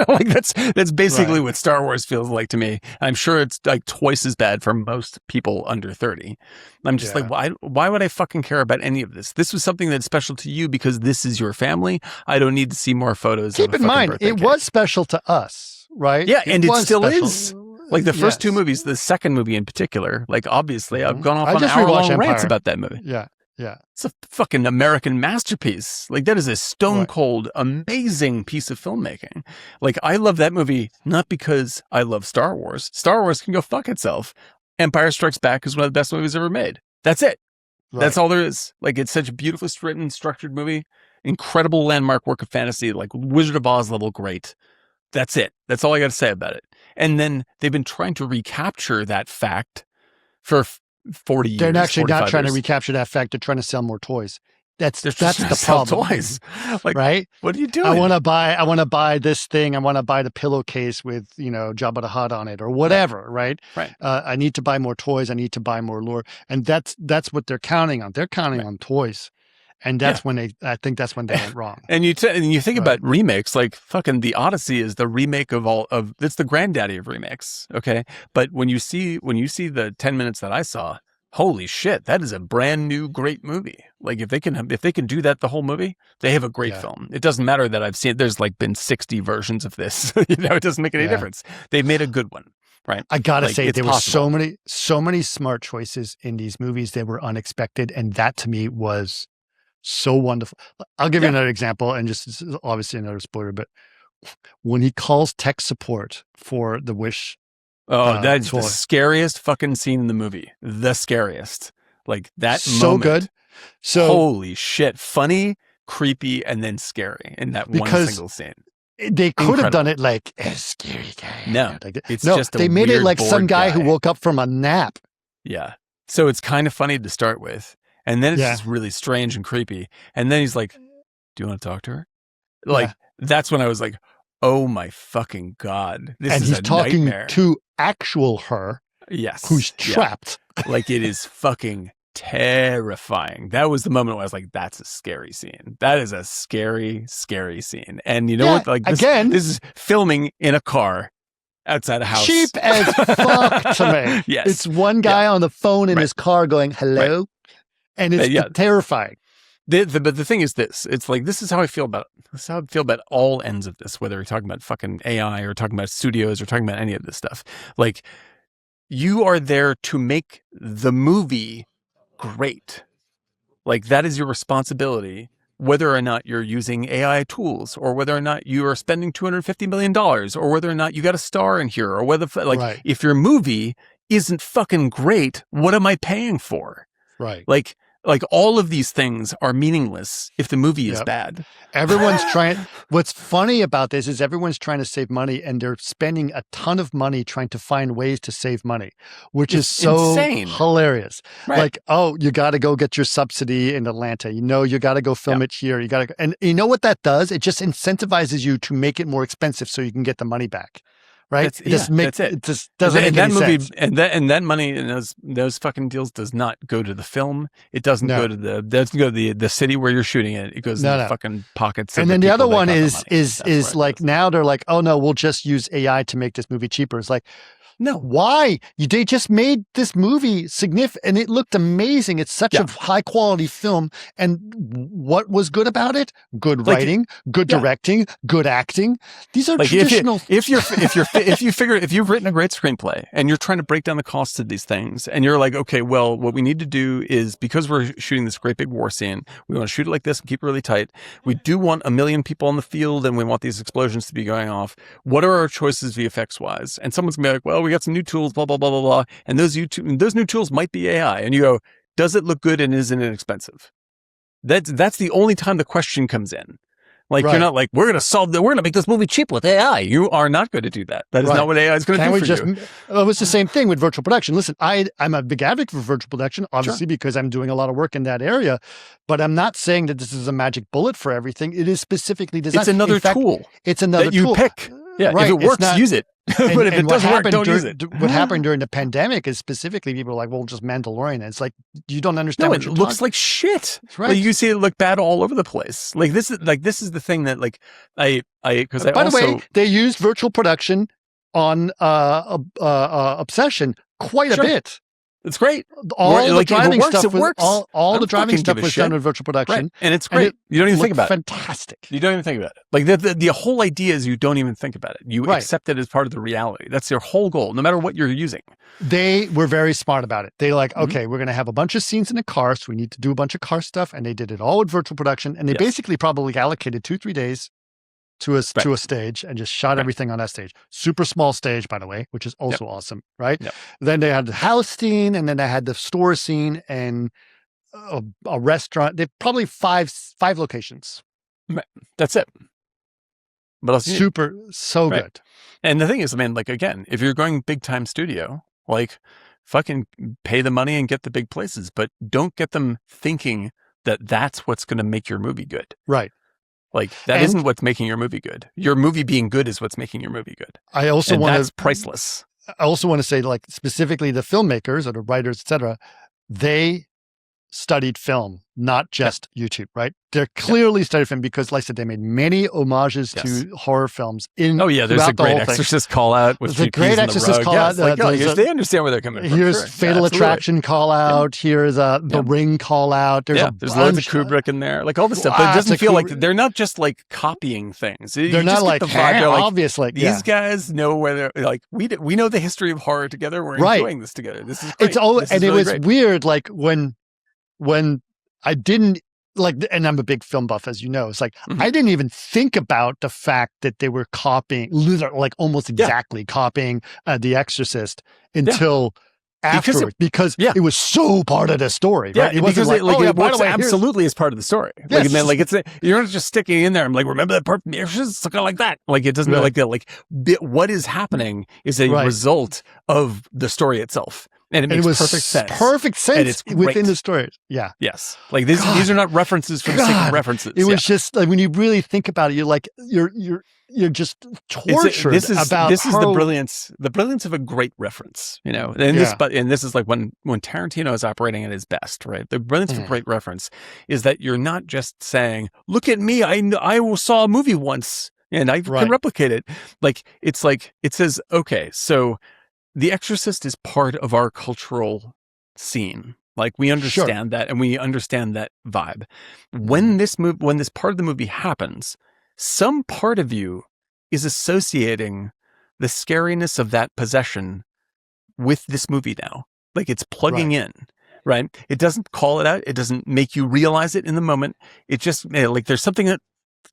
Like that's basically what Star Wars feels like to me. I'm sure it's like twice as bad for most people under 30. I'm just like, why would I fucking care about any of this? This was something that's special to you because this is your family. I don't need to see more photos. Keep in mind, it was special to us, right? Yeah, and it still is. Like the first two movies, the second movie in particular, like obviously I've gone off on hour-long rants about that movie. Yeah. It's a fucking American masterpiece. Like that is a stone cold, amazing piece of filmmaking. Like I love that movie, not because I love Star Wars. Star Wars can go fuck itself. Empire Strikes Back is one of the best movies ever made. That's it. That's all there is. Like it's such a beautifully written, structured movie. Incredible landmark work of fantasy, like Wizard of Oz level great. That's it. That's all I got to say about it. And then they've been trying to recapture that fact for 40 years. They're actually not trying to recapture that fact. They're trying to sell more toys. That's the problem. Toys. Like, right? What are you doing? I want to buy this thing. I want to buy the pillowcase with, Jabba the Hutt on it or whatever. Right. I need to buy more toys. I need to buy more lore. And that's what they're counting on. They're counting on toys. And that's when I think that's when they went wrong. And you think about remakes, like fucking the Odyssey is the remake it's the granddaddy of remakes. Okay. But when you see the 10 minutes that I saw, holy shit, that is a brand new, great movie. Like if they can do that the whole movie, they have a great film. It doesn't matter that I've seen, there's like been 60 versions of this, it doesn't make any difference. They've made a good one. Right. I gotta say, there were so many smart choices in these movies that were unexpected. And that to me was so wonderful. I'll give you another example, and just obviously another spoiler, but when he calls tech support for the Wish. Oh, that's the scariest fucking scene in the movie. The scariest. Like that so moment. Good. So holy shit. Funny, creepy, and then scary in that one single scene. They could have done it like a scary guy. No, they made it like some guy who woke up from a nap. Yeah. So it's kind of funny to start with. And then it's just really strange and creepy. And then he's like, do you want to talk to her? Like, that's when I was like, oh my fucking God. This is a nightmare. He's talking to actual her. Yes. who's trapped. Like, it is fucking terrifying. That was the moment where I was like, that's a scary scene. That is a scary, scary scene. And you know what? Like, this is filming in a car outside a house. Cheap as fuck to me. Yes. It's one guy on the phone in his car going, hello. Right. And it's terrifying. But the thing is this, it's like, this is how I feel about all ends of this, whether we're talking about fucking AI or talking about studios or talking about any of this stuff. Like, you are there to make the movie great. Like, that is your responsibility, whether or not you're using AI tools, or whether or not you are spending $250 million, or whether or not you got a star in here, or whether, like, if your movie isn't fucking great, what am I paying for? Right. Like all of these things are meaningless if the movie is bad. Everyone's trying. What's funny about this is everyone's trying to save money, and they're spending a ton of money trying to find ways to save money, which is so insane. Hilarious. Right. Like, oh, you got to go get your subsidy in Atlanta. You got to go film it here. You got to, and you know what that does? It just incentivizes you to make it more expensive so you can get the money back. Right? That's it. It just doesn't make any sense. And that money and those fucking deals does not go to the film. It doesn't go to the city where you're shooting it. It goes in the fucking pockets. And then the other one is like, now they're like, oh no, we'll just use AI to make this movie cheaper. It's like, no, why? They just made this movie significant, and it looked amazing. It's such a high quality film. And what was good about it? Good writing, good directing, good acting. These are traditional. If you've written a great screenplay and you're trying to break down the costs of these things, and you're like, okay, well, what we need to do is, because we're shooting this great big war scene, we want to shoot it like this and keep it really tight. We do want 1 million people on the field, and we want these explosions to be going off. What are our choices VFX wise? And someone's gonna be like, well, we got some new tools, blah, blah, blah, blah, blah. And those new tools might be AI. And you go, does it look good and isn't it expensive? That's the only time the question comes in. Like, you're not like, we're going to make this movie cheap with AI. You are not going to do that. That is not what AI is going to do for you. Well, it's the same thing with virtual production. Listen, I'm a big advocate for virtual production, obviously, because I'm doing a lot of work in that area. But I'm not saying that this is a magic bullet for everything. It is specifically designed. It's another tool. It's another tool. You pick. Yeah, if it works, use it. But if it doesn't work, don't use it. What happened during the pandemic is specifically people were like, well, just Mandalorian. And it's like, you don't understand what it looks like shit. Right. Like, you see it look bad all over the place. Like, this is the thing that, like, by the way, they used virtual production on Obsession quite a bit. It's great. All the driving stuff works. All the driving stuff was done with virtual production. Right. And it's great. You don't even think about it. Fantastic. You don't even think about it. Like, the whole idea is you don't even think about it. You accept it as part of the reality. That's your whole goal, no matter what you're using. They were very smart about it. They like, okay, we're going to have a bunch of scenes in a car, so we need to do a bunch of car stuff. And they did it all with virtual production. And they basically probably allocated 2-3 days to a stage and just shot everything on that stage. Super small stage, by the way, which is also awesome, right? Yep. Then they had the house scene, and then they had the store scene and a restaurant. They probably five locations. That's it. What else? So good. And the thing is, man, like, again, if you're going big time studio, like, fucking pay the money and get the big places, but don't get them thinking that that's what's going to make your movie good. Right. Like, that isn't what's making your movie good. Your movie being good is what's making your movie good. That's priceless. I also want to say, like, specifically the filmmakers or the writers, etc., they studied film, not just YouTube, right? They're clearly studied film because, like I said, they made many homages to horror films. There's a great Exorcist call out. There's a great Exorcist call out. They understand where they're coming from. Here's Fatal Attraction call out. Here's the Ring call out. There's loads of Kubrick in there, like all this stuff. But it doesn't feel like they're not just like copying things. They're not like the vibe. They're like, obviously these guys know where they're like. We know the history of horror together. We're enjoying this together. This is great. It was weird, like when I didn't like, and I'm a big film buff, as you know, it's like, I didn't even think about the fact that they were copying, like almost exactly copying The Exorcist until afterwards, because it was so part of the story. Right? It wasn't it works absolutely as part of the story. Yes. Like, you're not just sticking in there. I'm like, remember that part from The Exorcist? It's kind of like that. Like, it doesn't like that. Like, what is happening is a result of the story itself. And it makes was perfect sense. Perfect sense And it's within great. the story. Yeah. Yes. Like these are not references for the sake of references. It was just like when you really think about it, you're like you're just tortured this is how the brilliance of a great reference, you know. And this is like when Tarantino is operating at his best, right? The brilliance of a great reference is that you're not just saying, "Look at me, I saw a movie once and I can replicate it." Like it says, "Okay, so The Exorcist is part of our cultural scene. Like we understand that, and we understand that vibe. When this part of the movie happens, some part of you is associating the scariness of that possession with this movie now. Like it's plugging in, right? It doesn't call it out. It doesn't make you realize it in the moment. It just like there's something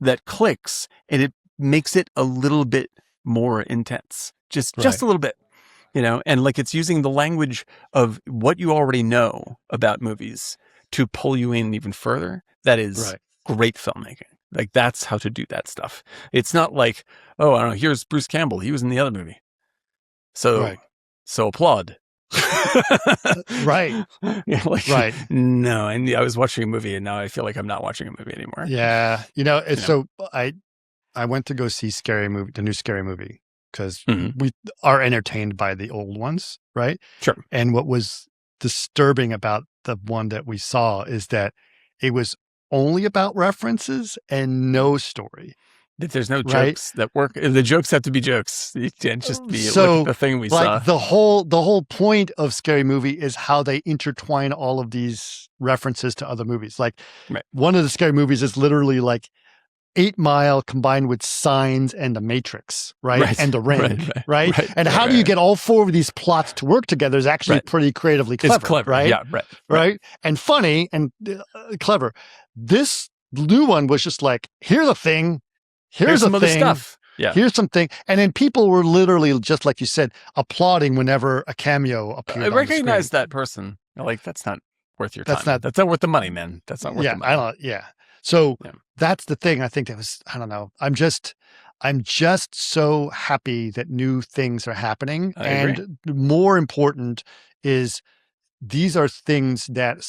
that clicks, and it makes it a little bit more intense, just a little bit." You know, and like it's using the language of what you already know about movies to pull you in even further. That is great filmmaking. Like that's how to do that stuff. It's not like, oh, I don't know, here's Bruce Campbell. He was in the other movie. So applaud. Right. Yeah, no, and I was watching a movie and now I feel like I'm not watching a movie anymore. Yeah. So I went to go see the new Scary Movie. Because we are entertained by the old ones, right? Sure. And what was disturbing about the one that we saw is that it was only about references and no story. That there's no jokes that work. The jokes have to be jokes. You can't just be look at the thing we saw. The whole point of Scary Movie is how they intertwine all of these references to other movies. Like one of the Scary Movies is literally like 8 Mile combined with Signs and The Matrix, right? And The Ring, right? And how do you get all 4 of these plots to work together is actually pretty creatively clever. It's clever, right? Yeah, right? And funny and clever. This new one was just like, here's a thing, here's some other stuff. Yeah. Here's something. And then people were literally, just like you said, applauding whenever a cameo appeared. I recognize that person. Like, that's not worth your time. That's not worth the money, man. That's not worth the money. So that's the thing. I think that was, I don't know. I'm just so happy that new things are happening. And more important is these are things that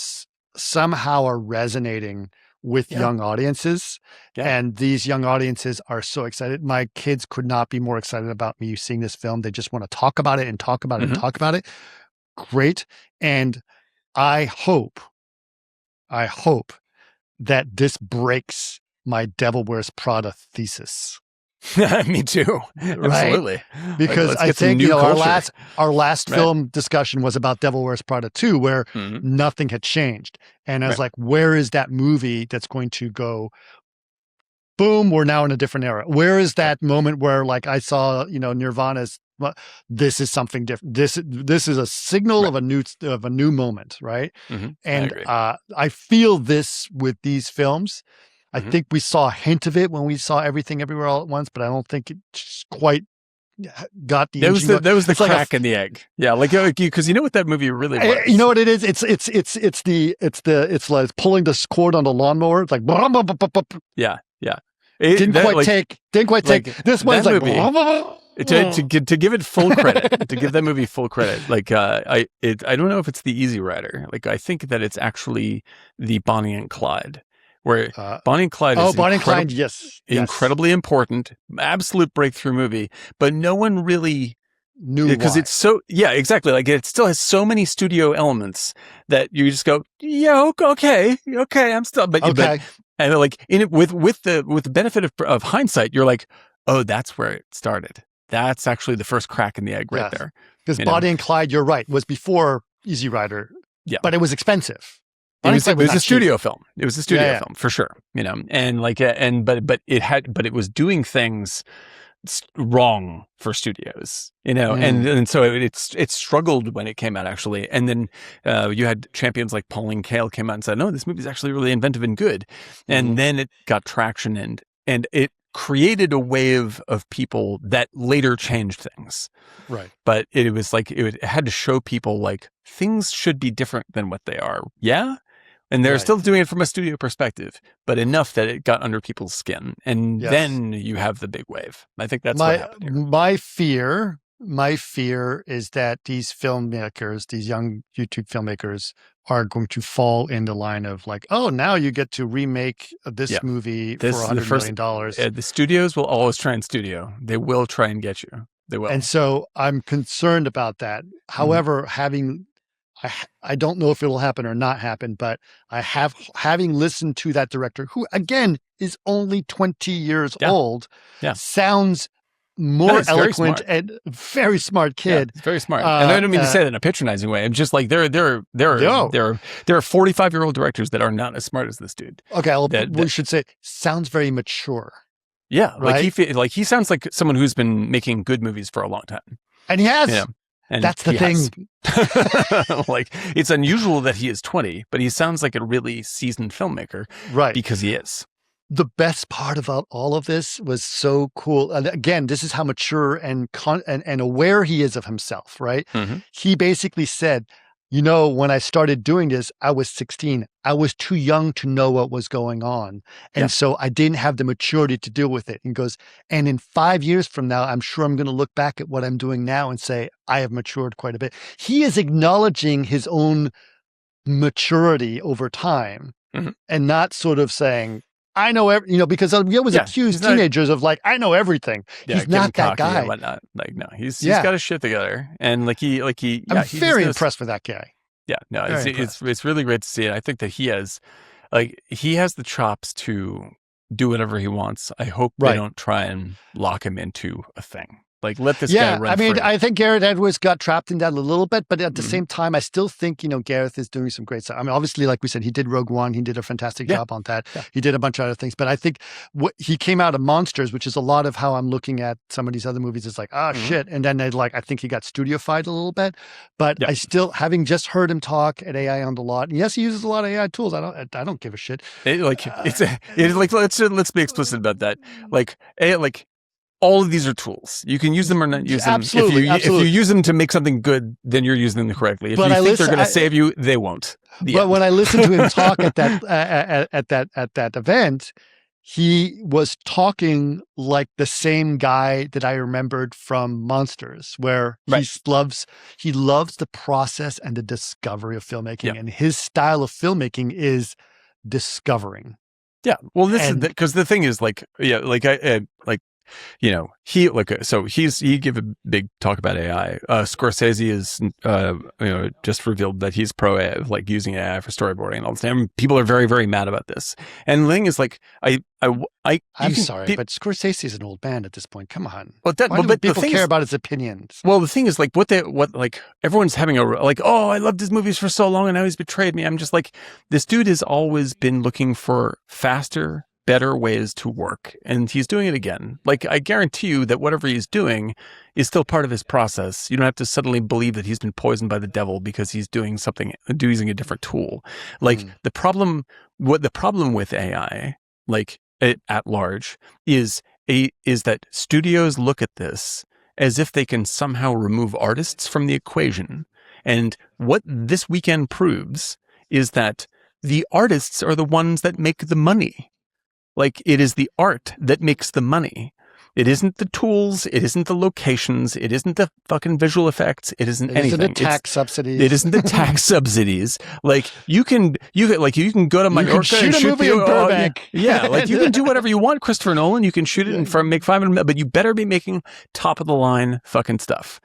somehow are resonating with young audiences. And these young audiences are so excited. My kids could not be more excited about me seeing this film. They just want to talk about it and talk about it and talk about it. Great. And I hope that this breaks my Devil Wears Prada thesis. Me too. Absolutely. Because I think our last film discussion was about Devil Wears Prada 2, where nothing had changed. And I was like, where is that movie that's going to go, boom, we're now in a different era? Where is that moment where like I saw, Nirvana's, this is something different. This is a signal of a new moment, right? And I feel this with these films. I think we saw a hint of it when we saw Everything Everywhere All at Once, but I don't think it quite got the. That was the crack in the egg. Yeah, like because you know what that movie really was. You know what it is? It's like pulling this cord on the lawnmower. It's like yeah. Didn't quite take. This one's like. To give it full credit, to give that movie full credit, like I don't know if it's the Easy Rider. Like I think that it's actually the Bonnie and Clyde, where Bonnie and Clyde is incredibly important, absolute breakthrough movie, but no one really knew because it's so exactly, like it still has so many studio elements that you just go okay, I'm still and like in it with the benefit of hindsight, you're like, oh, that's where it started. That's actually the first crack in the egg right there. Because Bonnie and Clyde, you're right, was before Easy Rider. Yeah. But it was expensive. It was a studio film. It was a studio film for sure. And like but it was doing things wrong for studios, and so it struggled when it came out actually. And then you had champions like Pauline Kael came out and said, no, this movie's actually really inventive and good. And then it got traction and it created a wave of people that later changed things. Right. But it was like, it had to show people like things should be different than what they are. Yeah. And they're still doing it from a studio perspective, but enough that it got under people's skin. And then you have the big wave. I think that's what happened here. My fear, my fear is that these filmmakers, these young YouTube filmmakers, are going to fall in the line of like, oh, now you get to remake this movie for $100 million. The studios will always try and studio. They will try and get you. They will. And so I'm concerned about that. However, I don't know if it'll happen or not happen, but having listened to that director, who again is only 20 years old, sounds more eloquent and very smart kid. Yeah, very smart. And I don't mean to say that in a patronizing way. I'm just like there are 45-year-old directors that are not as smart as this dude. Okay, well, we should say sounds very mature. Yeah, right? he sounds like someone who's been making good movies for a long time. And he has. You know? And that's the thing. Like, it's unusual that he is 20, but he sounds like a really seasoned filmmaker. Right. Because he is. The best part about all of this was so cool. And again, this is how mature and aware he is of himself, right? Mm-hmm. He basically said, you know, when I started doing this, I was 16. I was too young to know what was going on. And so I didn't have the maturity to deal with it. He goes, and in 5 years from now, I'm sure I'm going to look back at what I'm doing now and say, I have matured quite a bit. He is acknowledging his own maturity over time and not sort of saying, I know because we always accuse teenagers of like, I know everything. He's not that guy. And whatnot. Like, no, he's got his shit together. And I'm very impressed with that guy. Yeah, no, it's really great to see it. I think that he has the chops to do whatever he wants. I hope they don't try and lock him into a thing. Like, let this guy run free. I think Gareth Edwards got trapped in that a little bit, but at the same time, I still think, Gareth is doing some great stuff. I mean, obviously, like we said, he did Rogue One. He did a fantastic job on that. Yeah. He did a bunch of other things. But I think he came out of Monsters, which is a lot of how I'm looking at some of these other movies. It's like, shit. And then I think he got studio-fied a little bit. But I still, having just heard him talk at AI on the lot, and yes, he uses a lot of AI tools. I don't give a shit. Let's be explicit about that. All of these are tools. You can use them or not use them. Absolutely. If you use them to make something good, then you're using them correctly. If you think they're going to save you, they won't. But when I listened to him talk at that event, he was talking like the same guy that I remembered from Monsters, where he loves the process and the discovery of filmmaking, and his style of filmmaking is discovering. Yeah. Well, is because the thing is he gave a big talk about AI. Scorsese is just revealed that he's pro using AI for storyboarding and all this. And people are very, very mad about this. And the thing is, I'm sorry, but Scorsese is an old man at this point. Come on. Why do people care about his opinions? Well, the thing is, everyone's having I loved his movies for so long and now he's betrayed me. I'm just like, this dude has always been looking for faster, better ways to work, and he's doing it again. I guarantee you that whatever he's doing is still part of his process. You don't have to suddenly believe that he's been poisoned by the devil because he's doing using a different tool. The problem with AI, at large, is that studios look at this as if they can somehow remove artists from the equation. And what this weekend proves is that the artists are the ones that make the money. It is the art that makes the money. It isn't the tools. It isn't the locations. It isn't the fucking visual effects. It isn't anything. It isn't the tax subsidies. It isn't the tax subsidies. You can go to Mallorca and shoot a movie in Burbank. You can do whatever you want, Christopher Nolan. You can shoot it and make $500, but you better be making top of the line fucking stuff.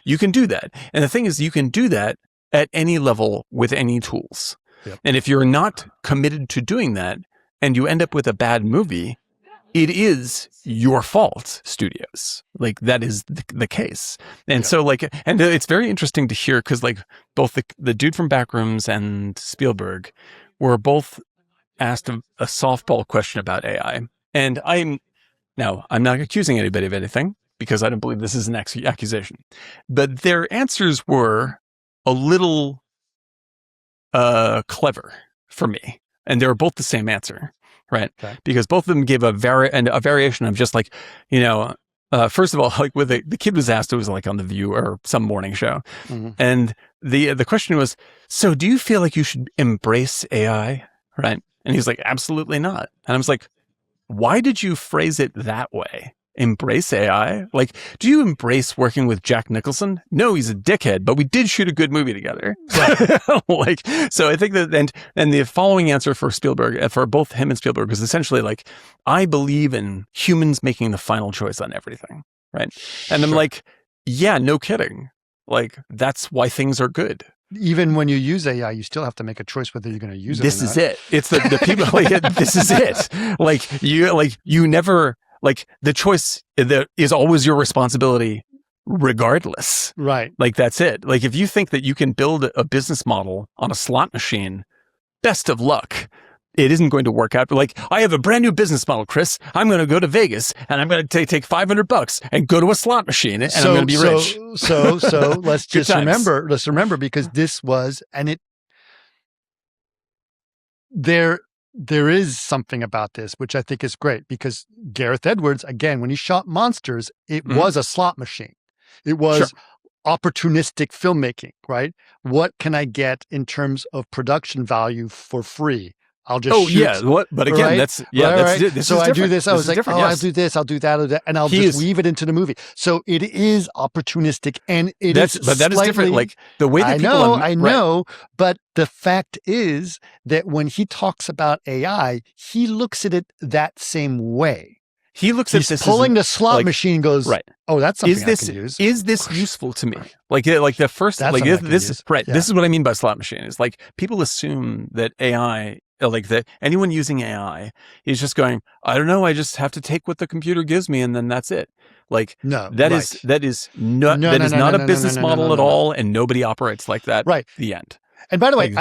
You can do that. And the thing is, you can do that at any level with any tools. Yep. And if you're not committed to doing that, and you end up with a bad movie, it is your fault, studios. That is the case. And so and it's very interesting to hear because both the dude from Backrooms and Spielberg were both asked a softball question about AI. And I'm not accusing anybody of anything because I don't believe this is an accusation. But their answers were a little clever for me. And they were both the same answer, right? Okay. Because both of them gave a variation of just first of all, with the kid was asked, it was on The View or some morning show. Mm-hmm. And the question was, so do you feel like you should embrace AI, right? And he's like, absolutely not. And I was like, why did you phrase it that way? embrace AI? Like, do you embrace working with Jack Nicholson? No, he's a dickhead, but we did shoot a good movie together. Like, so I think that, and the following answer for Spielberg, for both him and Spielberg, is essentially like, I believe in humans making the final choice on everything, right? And I'm like, yeah, no kidding. Like, that's why things are good. Even when you use AI, you still have to make a choice whether you're going to use it. This is it. It's the people. Like, this is it. You never, like, the choice that is always your responsibility, regardless. Right. Like, that's it. Like, if you think that you can build a business model on a slot machine, best of luck. It isn't going to work out. But like, I have a brand new business model, Chris. I'm going to go to Vegas and I'm going to take $500 and go to a slot machine and I'm going to be rich. So let's just remember, because this was, and there is something about this, which I think is great, because Gareth Edwards, again, when he shot Monsters, it was a slot machine. It was opportunistic filmmaking, right? What can I get in terms of production value for free? I'll just shoot. But again, right? This so is I do this. I was like, I'll do this, I'll do that, and I'll just weave it into the movie. So it is opportunistic, and that is different. Like the way that I know, but the fact is that when he talks about AI, he looks at it that same way. He's pulling the slot machine and goes, oh, that's something I can use. Is this useful to me? Like the first, this is what I mean by slot machine. Is like, people assume that AI, like that anyone using AI is just going, I don't know, I just have to take what the computer gives me and then that's it. Like, that is not a business model at all, and nobody operates like that. Right. The end. And by the way,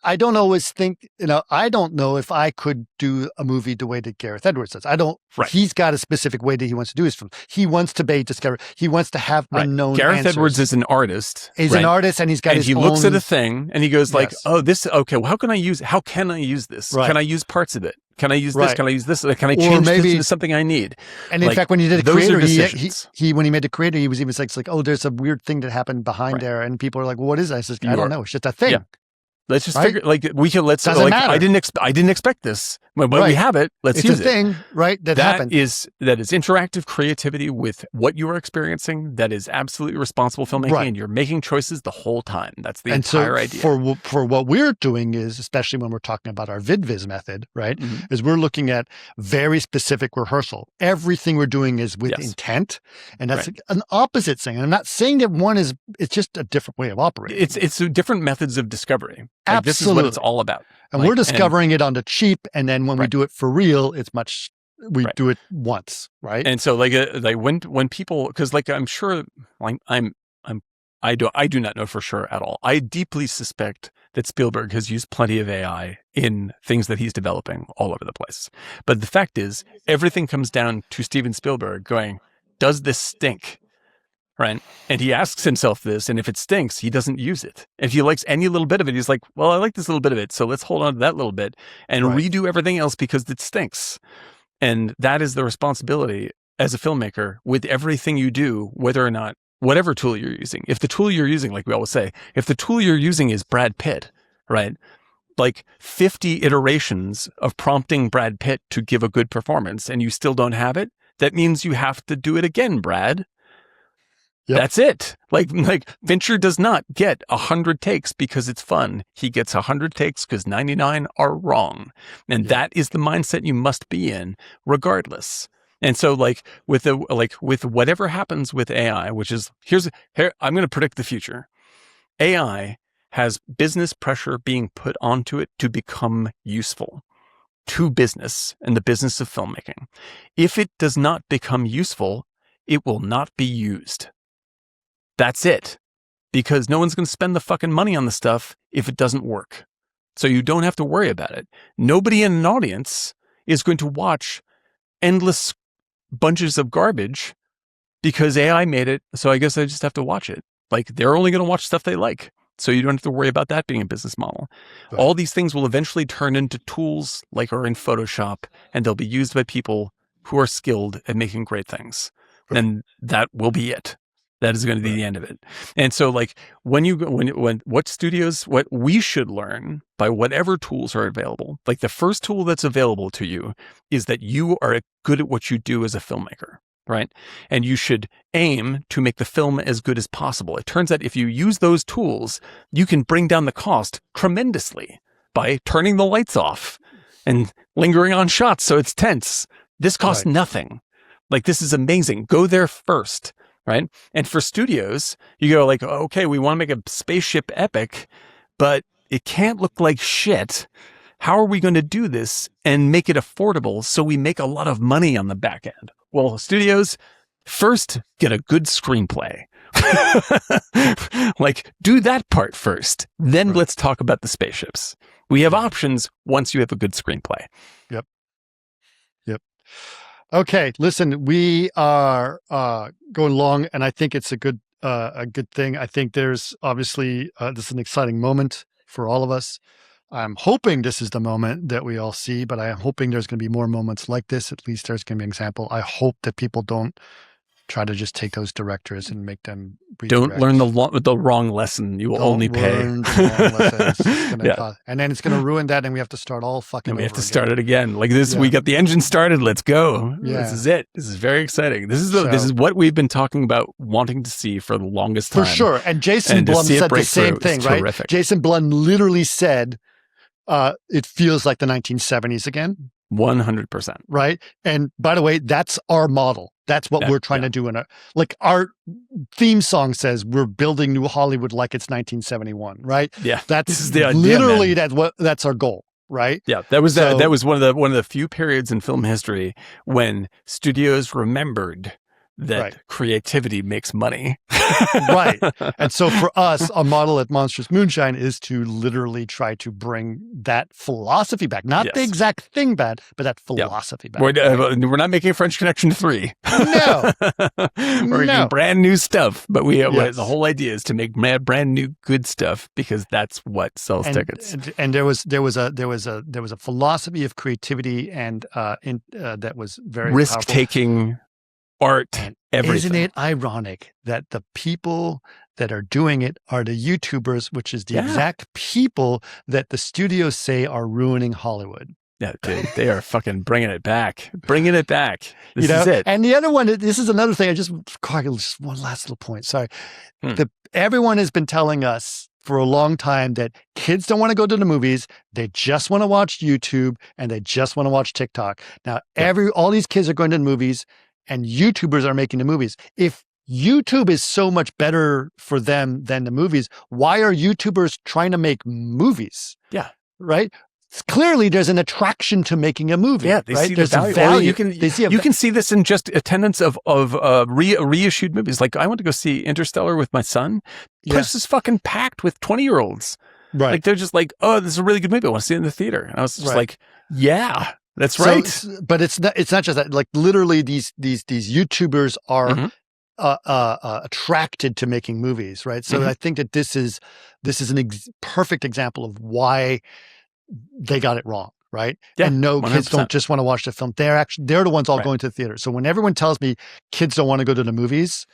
I don't always think, I don't know if I could do a movie the way that Gareth Edwards does. He's got a specific way that he wants to do his film. He wants to discover. He wants to have unknown Gareth answers. Edwards is an artist. He's an artist, and he's got his own. And he looks at a thing and he goes like, oh, this, okay, well, how can I use this? Right. Can I use parts of it? Can I use this? Can I use this? Can I change this into something I need? And in fact, when he did the Creator, when he made the Creator, he was even like, oh, there's a weird thing that happened behind there. And people are like, well, what is that? I said, I don't know. It's just a thing. Yeah. Let's just figure, matter. I didn't expect this, but we have it. Let's use it. It's a thing, right? That happened. That is interactive creativity with what you are experiencing. That is absolutely responsible filmmaking, and you're making choices the whole time. That's the entire idea. For what we're doing is, especially when we're talking about our VidViz method, right? Mm-hmm. Is we're looking at very specific rehearsal. Everything we're doing is with intent, and that's an opposite thing. And I'm not saying that one is. It's just a different way of operating. It's different methods of discovery. Absolutely. This is what it's all about. And we're discovering it on the cheap, and then when we do it for real, it's much. We do it once, right? And so, when people, because I'm sure, I do not know for sure at all. I deeply suspect that Spielberg has used plenty of AI in things that he's developing all over the place. But the fact is, everything comes down to Steven Spielberg going, "Does this stink?" Right. And he asks himself this, and if it stinks, he doesn't use it. If he likes any little bit of it, he's like, well, I like this little bit of it, so let's hold on to that little bit and redo everything else because it stinks. And that is the responsibility as a filmmaker with everything you do, whether or not, whatever tool you're using. If the tool you're using, like we always say, if the tool you're using is Brad Pitt, right? Like 50 iterations of prompting Brad Pitt to give a good performance and you still don't have it, that means you have to do it again, Brad. Yep. That's it. Like Fincher does not get 100 takes because it's fun. He gets 100 takes because 99 are wrong. And that is the mindset you must be in regardless. And so with whatever happens with AI, which is here I'm going to predict the future. AI has business pressure being put onto it to become useful to business and the business of filmmaking. If it does not become useful, it will not be used. That's it. Because no one's going to spend the fucking money on the stuff if it doesn't work. So you don't have to worry about it. Nobody in an audience is going to watch endless bunches of garbage because AI made it. So I guess I just have to watch it. Like, they're only going to watch stuff they like. So you don't have to worry about that being a business model. Right. All these things will eventually turn into tools like are in Photoshop, and they'll be used by people who are skilled at making great things. Right. And that will be it. That is going to be the end of it. And so like when what we should learn by whatever tools are available, like the first tool that's available to you is that you are good at what you do as a filmmaker, right? And you should aim to make the film as good as possible. It turns out if you use those tools, you can bring down the cost tremendously by turning the lights off and lingering on shots so it's tense. This costs nothing. Like, this is amazing. Go there first. Right. And for studios, you go like, okay, we want to make a spaceship epic, but it can't look like shit. How are we going to do this and make it affordable so we make a lot of money on the back end? Well, studios, first, get a good screenplay. Like, do that part first. Then let's talk about the spaceships. We have options once you have a good screenplay. Yep. Okay, listen, we are going long, and I think it's a good thing. I think there's obviously this is an exciting moment for all of us. I'm hoping this is the moment that we all see, but I'm hoping there's going to be more moments like this. At least there's going to be an example. I hope that people don't try to just take those directors and make them redirect. Don't learn the wrong lesson. You will only pay. And then it's going to ruin that, and we have to start all fucking over. We have to start it again. Like this, we got the engine started. Let's go. Yeah. This is it. This is very exciting. This is what we've been talking about, wanting to see for the longest time. For sure. And Jason Blum said the same thing, right? Terrific. Jason Blum literally said, it feels like the 1970s again. 100%. Right. And by the way, that's our model. That's what we're trying to do our theme song says we're building new Hollywood like it's 1971, right? Yeah. That's the idea, literally that's our goal, right? Yeah. That was one of the few periods in film history when studios remembered that creativity makes money. Right. And so for us, a model at Monstrous Moonshine is to literally try to bring that philosophy back. Not the exact thing back, but that philosophy back. We're not making French Connection 3. No. We're making brand new stuff, but the whole idea is to make brand new good stuff because that's what sells tickets. And there was a philosophy of creativity and that was very risk-taking. Art, everything. Isn't it ironic that the people that are doing it are the YouTubers, which is the exact people that the studios say are ruining Hollywood? Yeah, dude, they are fucking bringing it back. This is it. And the other one, this is another thing. Just one last little point. Sorry. Everyone has been telling us for a long time that kids don't want to go to the movies. They just want to watch YouTube and they just want to watch TikTok. Now, all these kids are going to the movies. And YouTubers are making the movies. If YouTube is so much better for them than the movies, why are YouTubers trying to make movies? Yeah. Right? Clearly, there's an attraction to making a movie. Yeah, they see there's the value. You can see this in just attendance of reissued movies. Like, I went to go see Interstellar with my son. Place is fucking packed with 20-year-olds. Right. Like, they're just like, oh, this is a really good movie. I want to see it in the theater. And I was just like, yeah. That's right. But it's not just that. Like, literally, these YouTubers are attracted to making movies, right? So I think that this is an perfect example of why they got it wrong, right? Yeah, and no, 100%. Kids don't just want to watch the film. They're the ones all going to the theater. So when everyone tells me kids don't want to go to the movies,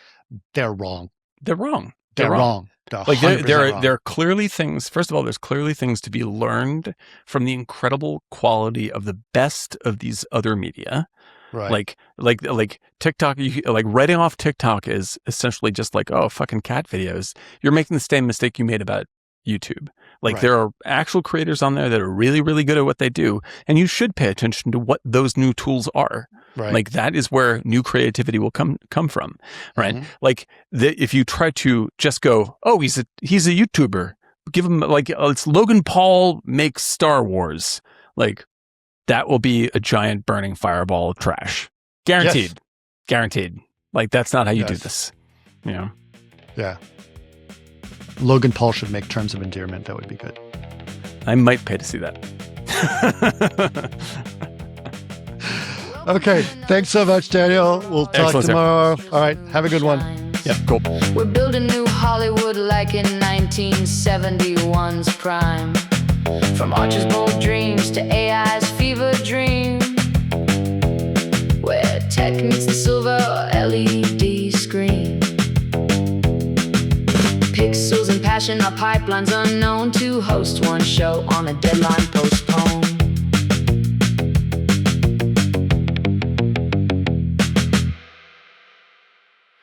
they're wrong. They're wrong. They're wrong. Like there are clearly things. First of all, there's clearly things to be learned from the incredible quality of the best of these other media. Right. Like TikTok. Like writing off TikTok is essentially just like, oh, fucking cat videos. You're making the same mistake you made about YouTube. Like there are actual creators on there that are really, really good at what they do, and you should pay attention to what those new tools are. Right. Like that is where new creativity will come from, right? Mm-hmm. Like if you try to just go, oh, he's a YouTuber, give him it's Logan Paul makes Star Wars, like that will be a giant burning fireball of trash, guaranteed. Like that's not how you do this, you know? Yeah. Logan Paul should make Terms of Endearment. That would be good. I might pay to see that. Okay. Thanks so much, Daniel. We'll talk tomorrow. All right. Have a good one. Yeah, cool. We're building new Hollywood like in 1971's prime. From Archer's bold dreams to AI's fever dream, where tech meets the silver LED screen. flashing our pipelines unknown to host one show on a deadline postponed.